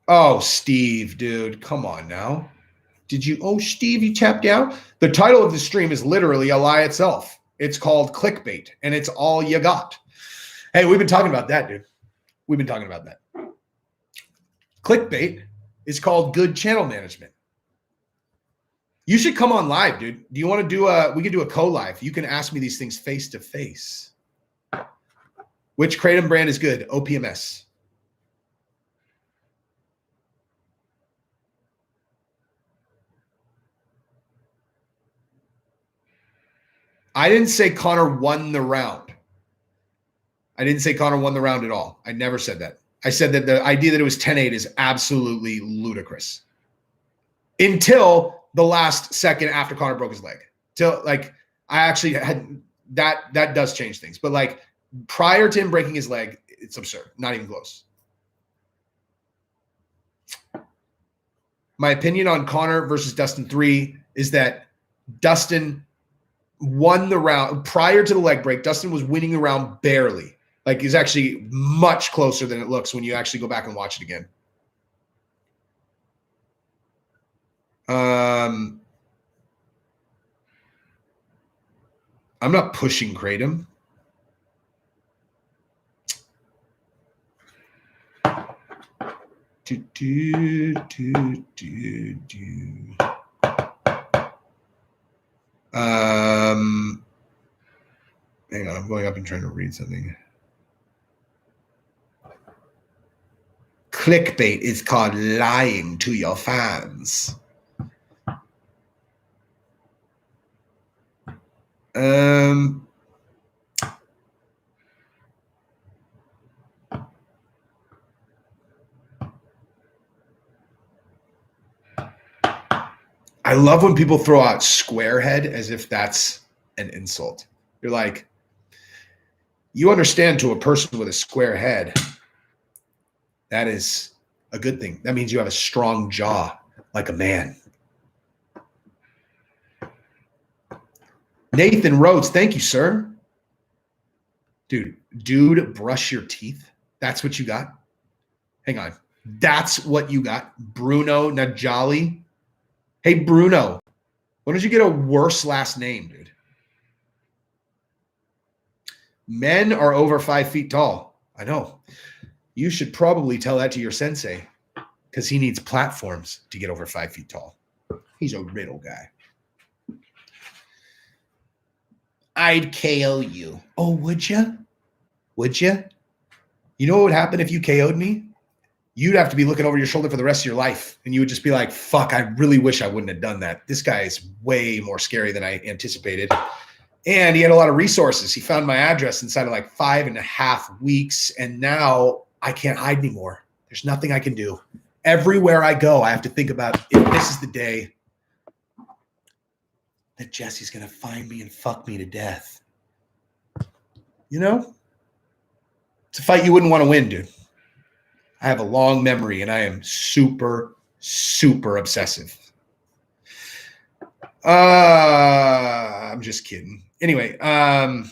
Oh, Steve, dude, come on now. Steve, you tapped out? The title of the stream is literally a lie itself. It's called clickbait, and it's all you got. Hey, we've been talking about that, dude. We've been talking about that. Clickbait is called good channel management. You should come on live, dude. Do you want to do we could do a co-live. You can ask me these things face to face. Which Kratom brand is good? OPMS. I didn't say Conor won the round. I didn't say Conor won the round at all. I never said that. I said that the idea that it was 10-8 is absolutely ludicrous. Until the last second after Conor broke his leg. Till like I actually had that does change things. But like prior to him breaking his leg, it's absurd. Not even close. My opinion on Conor versus Dustin 3 is that Dustin won the round prior to the leg break. Dustin was winning the round barely. Like he's actually much closer than it looks when you actually go back and watch it again. I'm not pushing Kratom. Hang on, I'm going up and trying to read something. Clickbait is called lying to your fans. I love when people throw out squarehead as if that's an insult. You're like, you understand to a person with a square head, that is a good thing. That means you have a strong jaw like a man. Nathan Rhodes, thank you, sir. Dude, brush your teeth. That's what you got? Hang on. That's what you got? Bruno Najali? Hey, Bruno, when did you get a worse last name, dude? Men are over 5 feet tall. I know. You should probably tell that to your sensei because he needs platforms to get over 5 feet tall. He's a riddle guy. I'd KO you. Oh, would you? Would you? You know what would happen if you KO'd me? You'd have to be looking over your shoulder for the rest of your life. And you would just be like, fuck, I really wish I wouldn't have done that. This guy is way more scary than I anticipated. And he had a lot of resources. He found my address inside of like 5.5 weeks. And now I can't hide anymore. There's nothing I can do. Everywhere I go, I have to think about if this is the day that Jesse's going to find me and fuck me to death. You know? It's a fight you wouldn't want to win, dude. I have a long memory, and I am super, super obsessive. I'm just kidding. Anyway, oh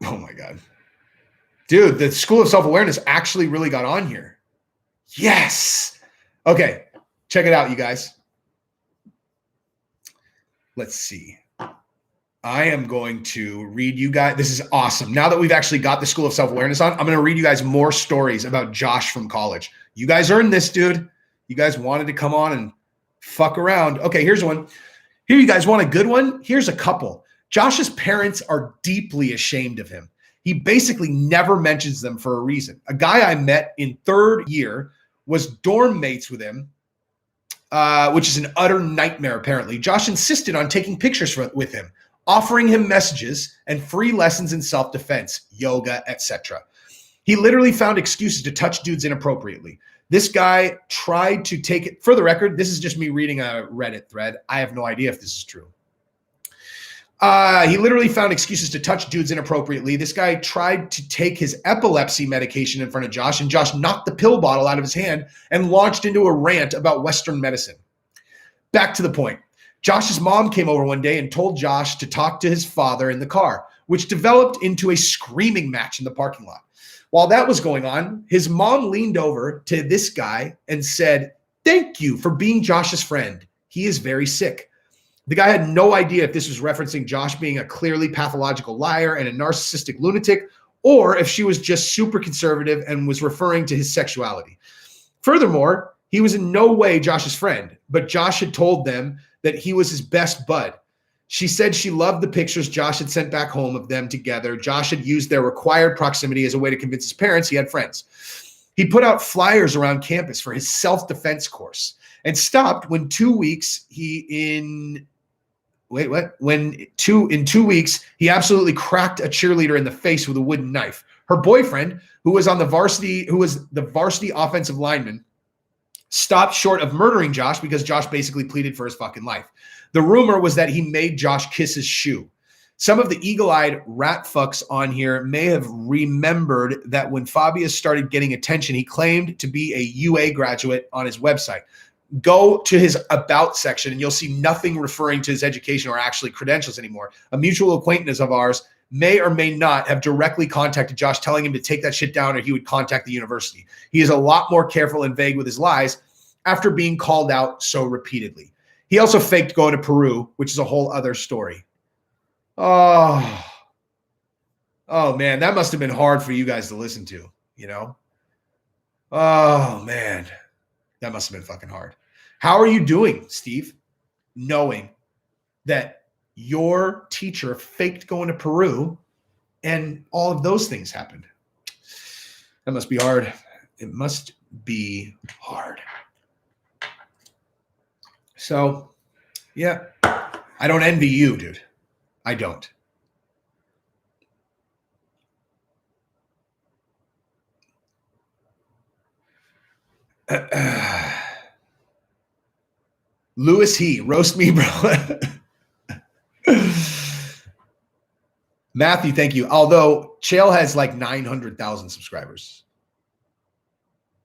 my God. Dude, the School of Self-Awareness actually really got on here. Yes. Okay, check it out, you guys. Let's see. I am going to read you guys. This is awesome. Now that we've actually got the School of Self-Awareness on, I'm going to read you guys more stories about Josh from college. You guys earned this, dude. You guys wanted to come on and fuck around. Okay, here's one. Here, you guys want a good one? Here's a couple. Josh's parents are deeply ashamed of him. He basically never mentions them for a reason. A guy I met in third year was dorm mates with him, which is an utter nightmare, apparently. Josh insisted on taking pictures with him, offering him messages and free lessons in self-defense, yoga, etc. He literally found excuses to touch dudes inappropriately. This guy tried to take it, for the record, this is just me reading a Reddit thread. I have no idea if this is true. He literally found excuses to touch dudes inappropriately. This guy tried to take his epilepsy medication in front of Josh, and Josh knocked the pill bottle out of his hand and launched into a rant about Western medicine. Back to the point. Josh's mom came over one day and told Josh to talk to his father in the car, which developed into a screaming match in the parking lot. While that was going on, his mom leaned over to this guy and said, "Thank you for being Josh's friend. He is very sick." The guy had no idea if this was referencing Josh being a clearly pathological liar and a narcissistic lunatic, or if she was just super conservative and was referring to his sexuality. Furthermore, he was in no way Josh's friend, but Josh had told them that he was his best bud. She said she loved the pictures Josh had sent back home of them together. Josh had used their required proximity as a way to convince his parents he had friends. He put out flyers around campus for his self-defense course and stopped when 2 weeks in 2 weeks, he absolutely cracked a cheerleader in the face with a wooden knife. Her boyfriend, who was the varsity offensive lineman, stopped short of murdering Josh because Josh basically pleaded for his fucking life. The rumor was that he made Josh kiss his shoe. Some of the eagle-eyed rat fucks on here may have remembered that when Fabius started getting attention, he claimed to be a UA graduate on his website. Go to his about section and you'll see nothing referring to his education or actually credentials anymore. A mutual acquaintance of ours may or may not have directly contacted Josh telling him to take that shit down or he would contact the university. He is a lot more careful and vague with his lies after being called out so repeatedly. He also faked going to Peru, which is a whole other story. Oh man, that must have been hard for you guys to listen to, you know? Oh man. That must have been fucking hard. How are you doing, Steve, knowing that your teacher faked going to Peru and all of those things happened? That must be hard. It must be hard. So, yeah, I don't envy you, dude. I don't. Lewis He, roast me, bro. Matthew, thank you. Although Chael has like 900,000 subscribers.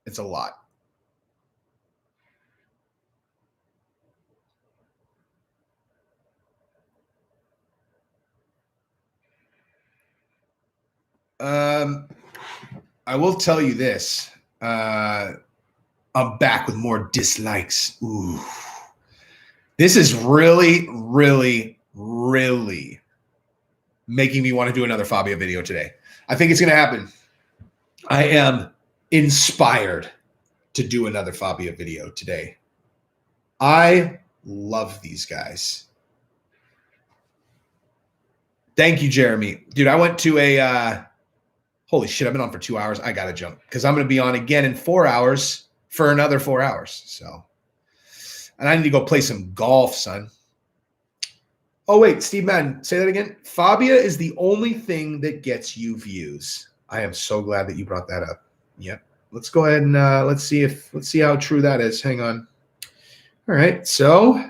It's a lot. I will tell you this. I'm back with more dislikes. Ooh. This is really, really, really making me want to do another Fabio video today. I think it's going to happen. I am inspired to do another Fabio video today. I love these guys. Thank you, Jeremy. Dude, I went to a, holy shit, I've been on for 2 hours. I got to jump because I'm going to be on again in 4 hours for another 4 hours. So, and I need to go play some golf, son. Oh, wait, Steve Madden, say that again. Fabia is the only thing that gets you views. I am so glad that you brought that up. Yep. Let's go ahead and let's see how true that is. Hang on. All right. So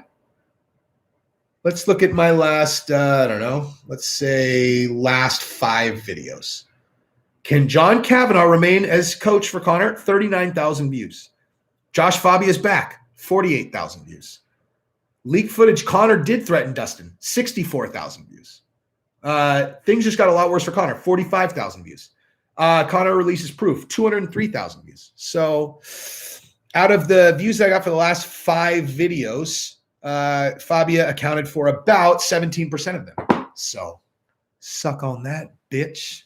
Let's look at my last, I don't know, let's say last 5 videos. Can John Kavanagh remain as coach for Conor? 39,000 views. Josh Fabia's back, 48,000 views. Leak footage, Conor did threaten Dustin, 64,000 views. Things just got a lot worse for Conor, 45,000 views. Conor releases proof, 203,000 views. So out of the views I got for the last 5 videos, Fabia accounted for about 17% of them. So suck on that, bitch.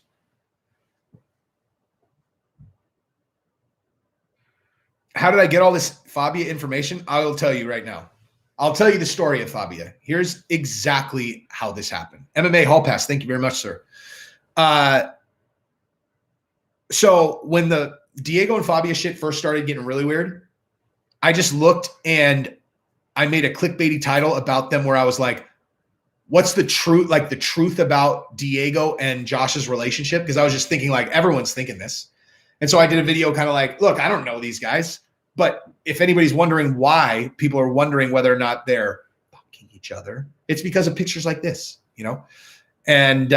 How did I get all this Fabia information? I will tell you right now. I'll tell you the story of Fabia. Here's exactly how this happened. MMA Hall Pass. Thank you very much, sir. So when the Diego and Fabia shit first started getting really weird, I just looked and I made a clickbaity title about them where I was like, what's the truth, like the truth about Diego and Josh's relationship? Because I was just thinking like everyone's thinking this. And so I did a video kind of like, look, I don't know these guys, but if anybody's wondering why people are wondering whether or not they're fucking each other, it's because of pictures like this, you know? And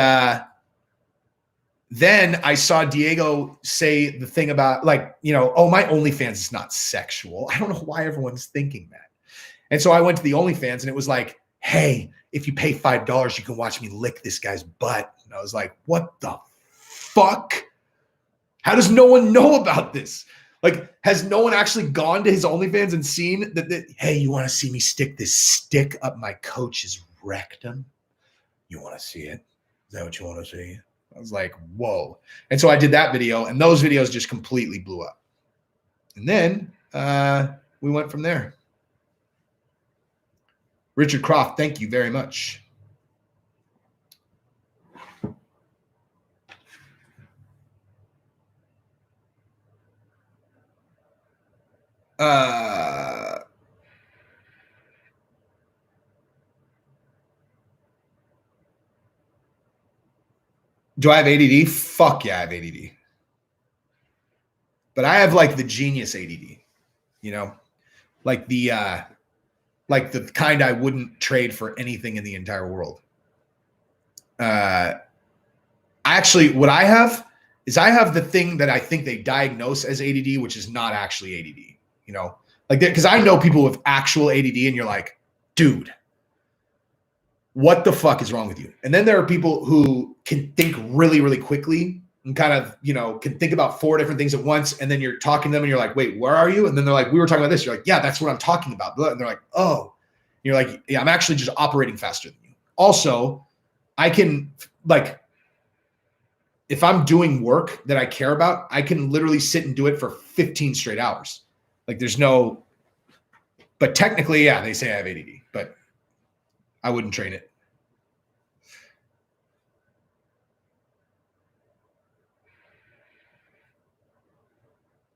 then I saw Diego say the thing about like, you know, oh, my OnlyFans is not sexual. I don't know why everyone's thinking that. And so I went to the OnlyFans and it was like, hey, if you pay $5, you can watch me lick this guy's butt. And I was like, what the fuck? How does no one know about this? Like, has no one actually gone to his OnlyFans and seen that hey, you want to see me stick this stick up my coach's rectum? You want to see it? Is that what you want to see? I was like, whoa. And so I did that video, and those videos just completely blew up. And then we went from there. Richard Croft, thank you very much. Do I have ADD? Fuck yeah, I have ADD. But I have like the genius ADD, you know, like the kind I wouldn't trade for anything in the entire world. Actually, what I have is I have the thing that I think they diagnose as ADD, which is not actually ADD, you know, like because I know people with actual ADD and you're like, dude, what the fuck is wrong with you? And then there are people who can think really, really quickly and kind of, you know, can think about 4 different things at once. And then you're talking to them and you're like, wait, where are you? And then they're like, we were talking about this. You're like, yeah, that's what I'm talking about. And they're like, oh, and you're like, yeah, I'm actually just operating faster than you. Also, I can like, if I'm doing work that I care about, I can literally sit and do it for 15 straight hours. Like there's no, but technically, yeah, they say I have ADD, but I wouldn't trade it.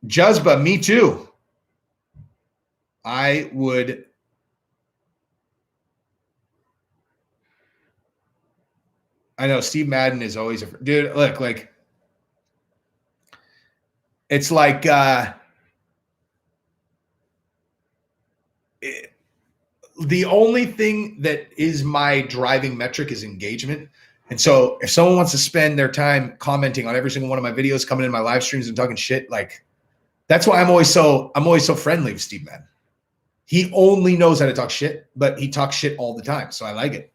Juzba, me too. I would. I know Steve Madden is always a dude. Look, like it's like the only thing that is my driving metric is engagement. And so if someone wants to spend their time commenting on every single one of my videos, coming in my live streams and talking shit, like that's why I'm always so friendly with Steve Madden. He only knows how to talk shit, but he talks shit all the time. So I like it.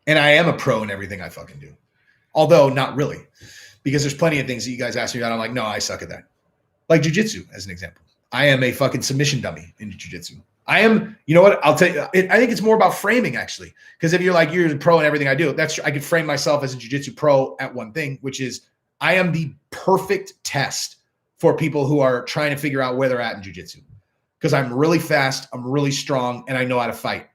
And I am a pro in everything I fucking do. Although not really, because there's plenty of things that you guys ask me about. I'm like, no, I suck at that. Like jujitsu, as an example. I am a fucking submission dummy in jujitsu. I am, you know what? I'll tell you, I think it's more about framing actually. Because if you're like, you're a pro in everything I do, that's I could frame myself as a jujitsu pro at one thing, which is I am the perfect test for people who are trying to figure out where they're at in jujitsu. Because I'm really fast, I'm really strong, and I know how to fight.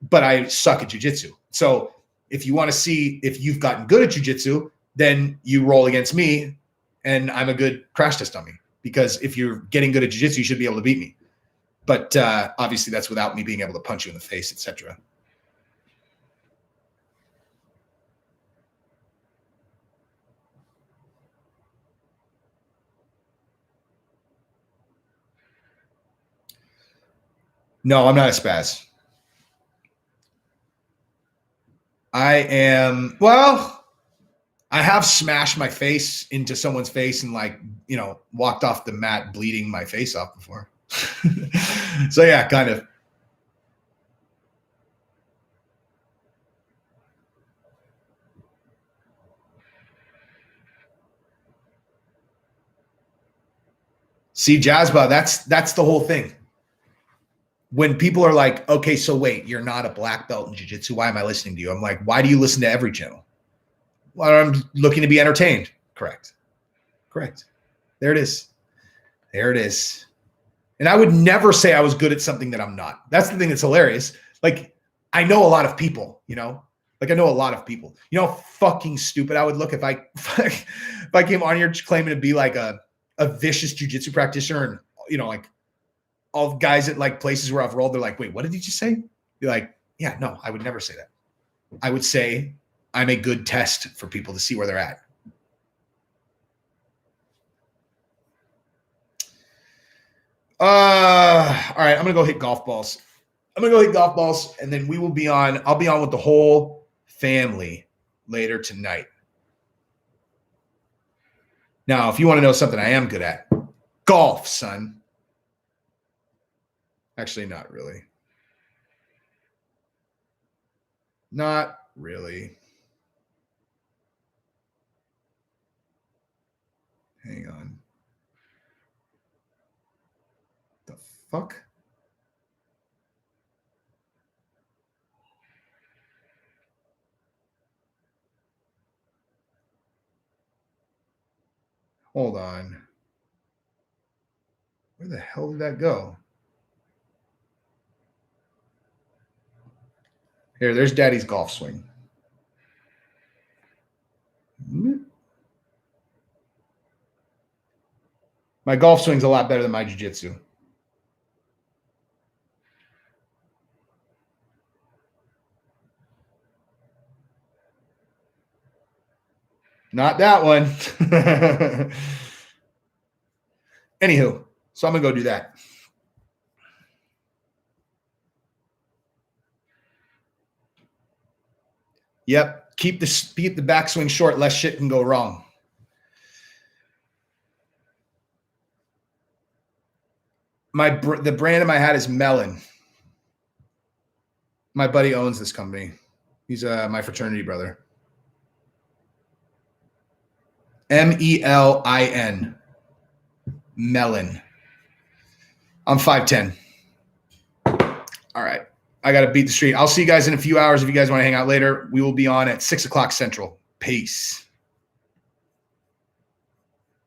But I suck at jujitsu. So if you want to see if you've gotten good at jujitsu, then you roll against me and I'm a good crash test dummy. Because if you're getting good at jiu-jitsu, you should be able to beat me. But obviously that's without me being able to punch you in the face, etc. No, I'm not a spaz. I am, well, I have smashed my face into someone's face and like, walked off the mat bleeding my face off before. So yeah, kind of. See, Jazba, that's the whole thing. When people are like, okay, so wait, you're not a black belt in jiu-jitsu. Why am I listening to you? I'm like, why do you listen to every channel? Well, I'm looking to be entertained. Correct. There it is. And I would never say I was good at something that I'm not. That's the thing that's hilarious. Like, I know a lot of people, like I know a lot of people. You know how fucking stupid I would look if I came on here claiming to be like a vicious jiu-jitsu practitioner and, like all guys at like places where I've rolled, they're like, wait, what did he just say? You're like, yeah, no, I would never say that. I would say I'm a good test for people to see where they're at. All right, I'm gonna go hit golf balls. And then I'll be on with the whole family later tonight. Now, if you want to know something I am good at, golf, son. Actually, not really. Not really. Hang on. The fuck? Hold on. Where the hell did that go? Here, there's Daddy's golf swing. My golf swing's a lot better than my jiu-jitsu. Not that one. Anywho, so I'm going to go do that. Yep. Keep the backswing short, less shit can go wrong. The brand of my hat is Melon. My buddy owns this company. He's my fraternity brother. Melin. Melon. I'm 5'10". All right. I got to beat the street. I'll see you guys in a few hours. If you guys want to hang out later, we will be on at 6 o'clock Central. Peace.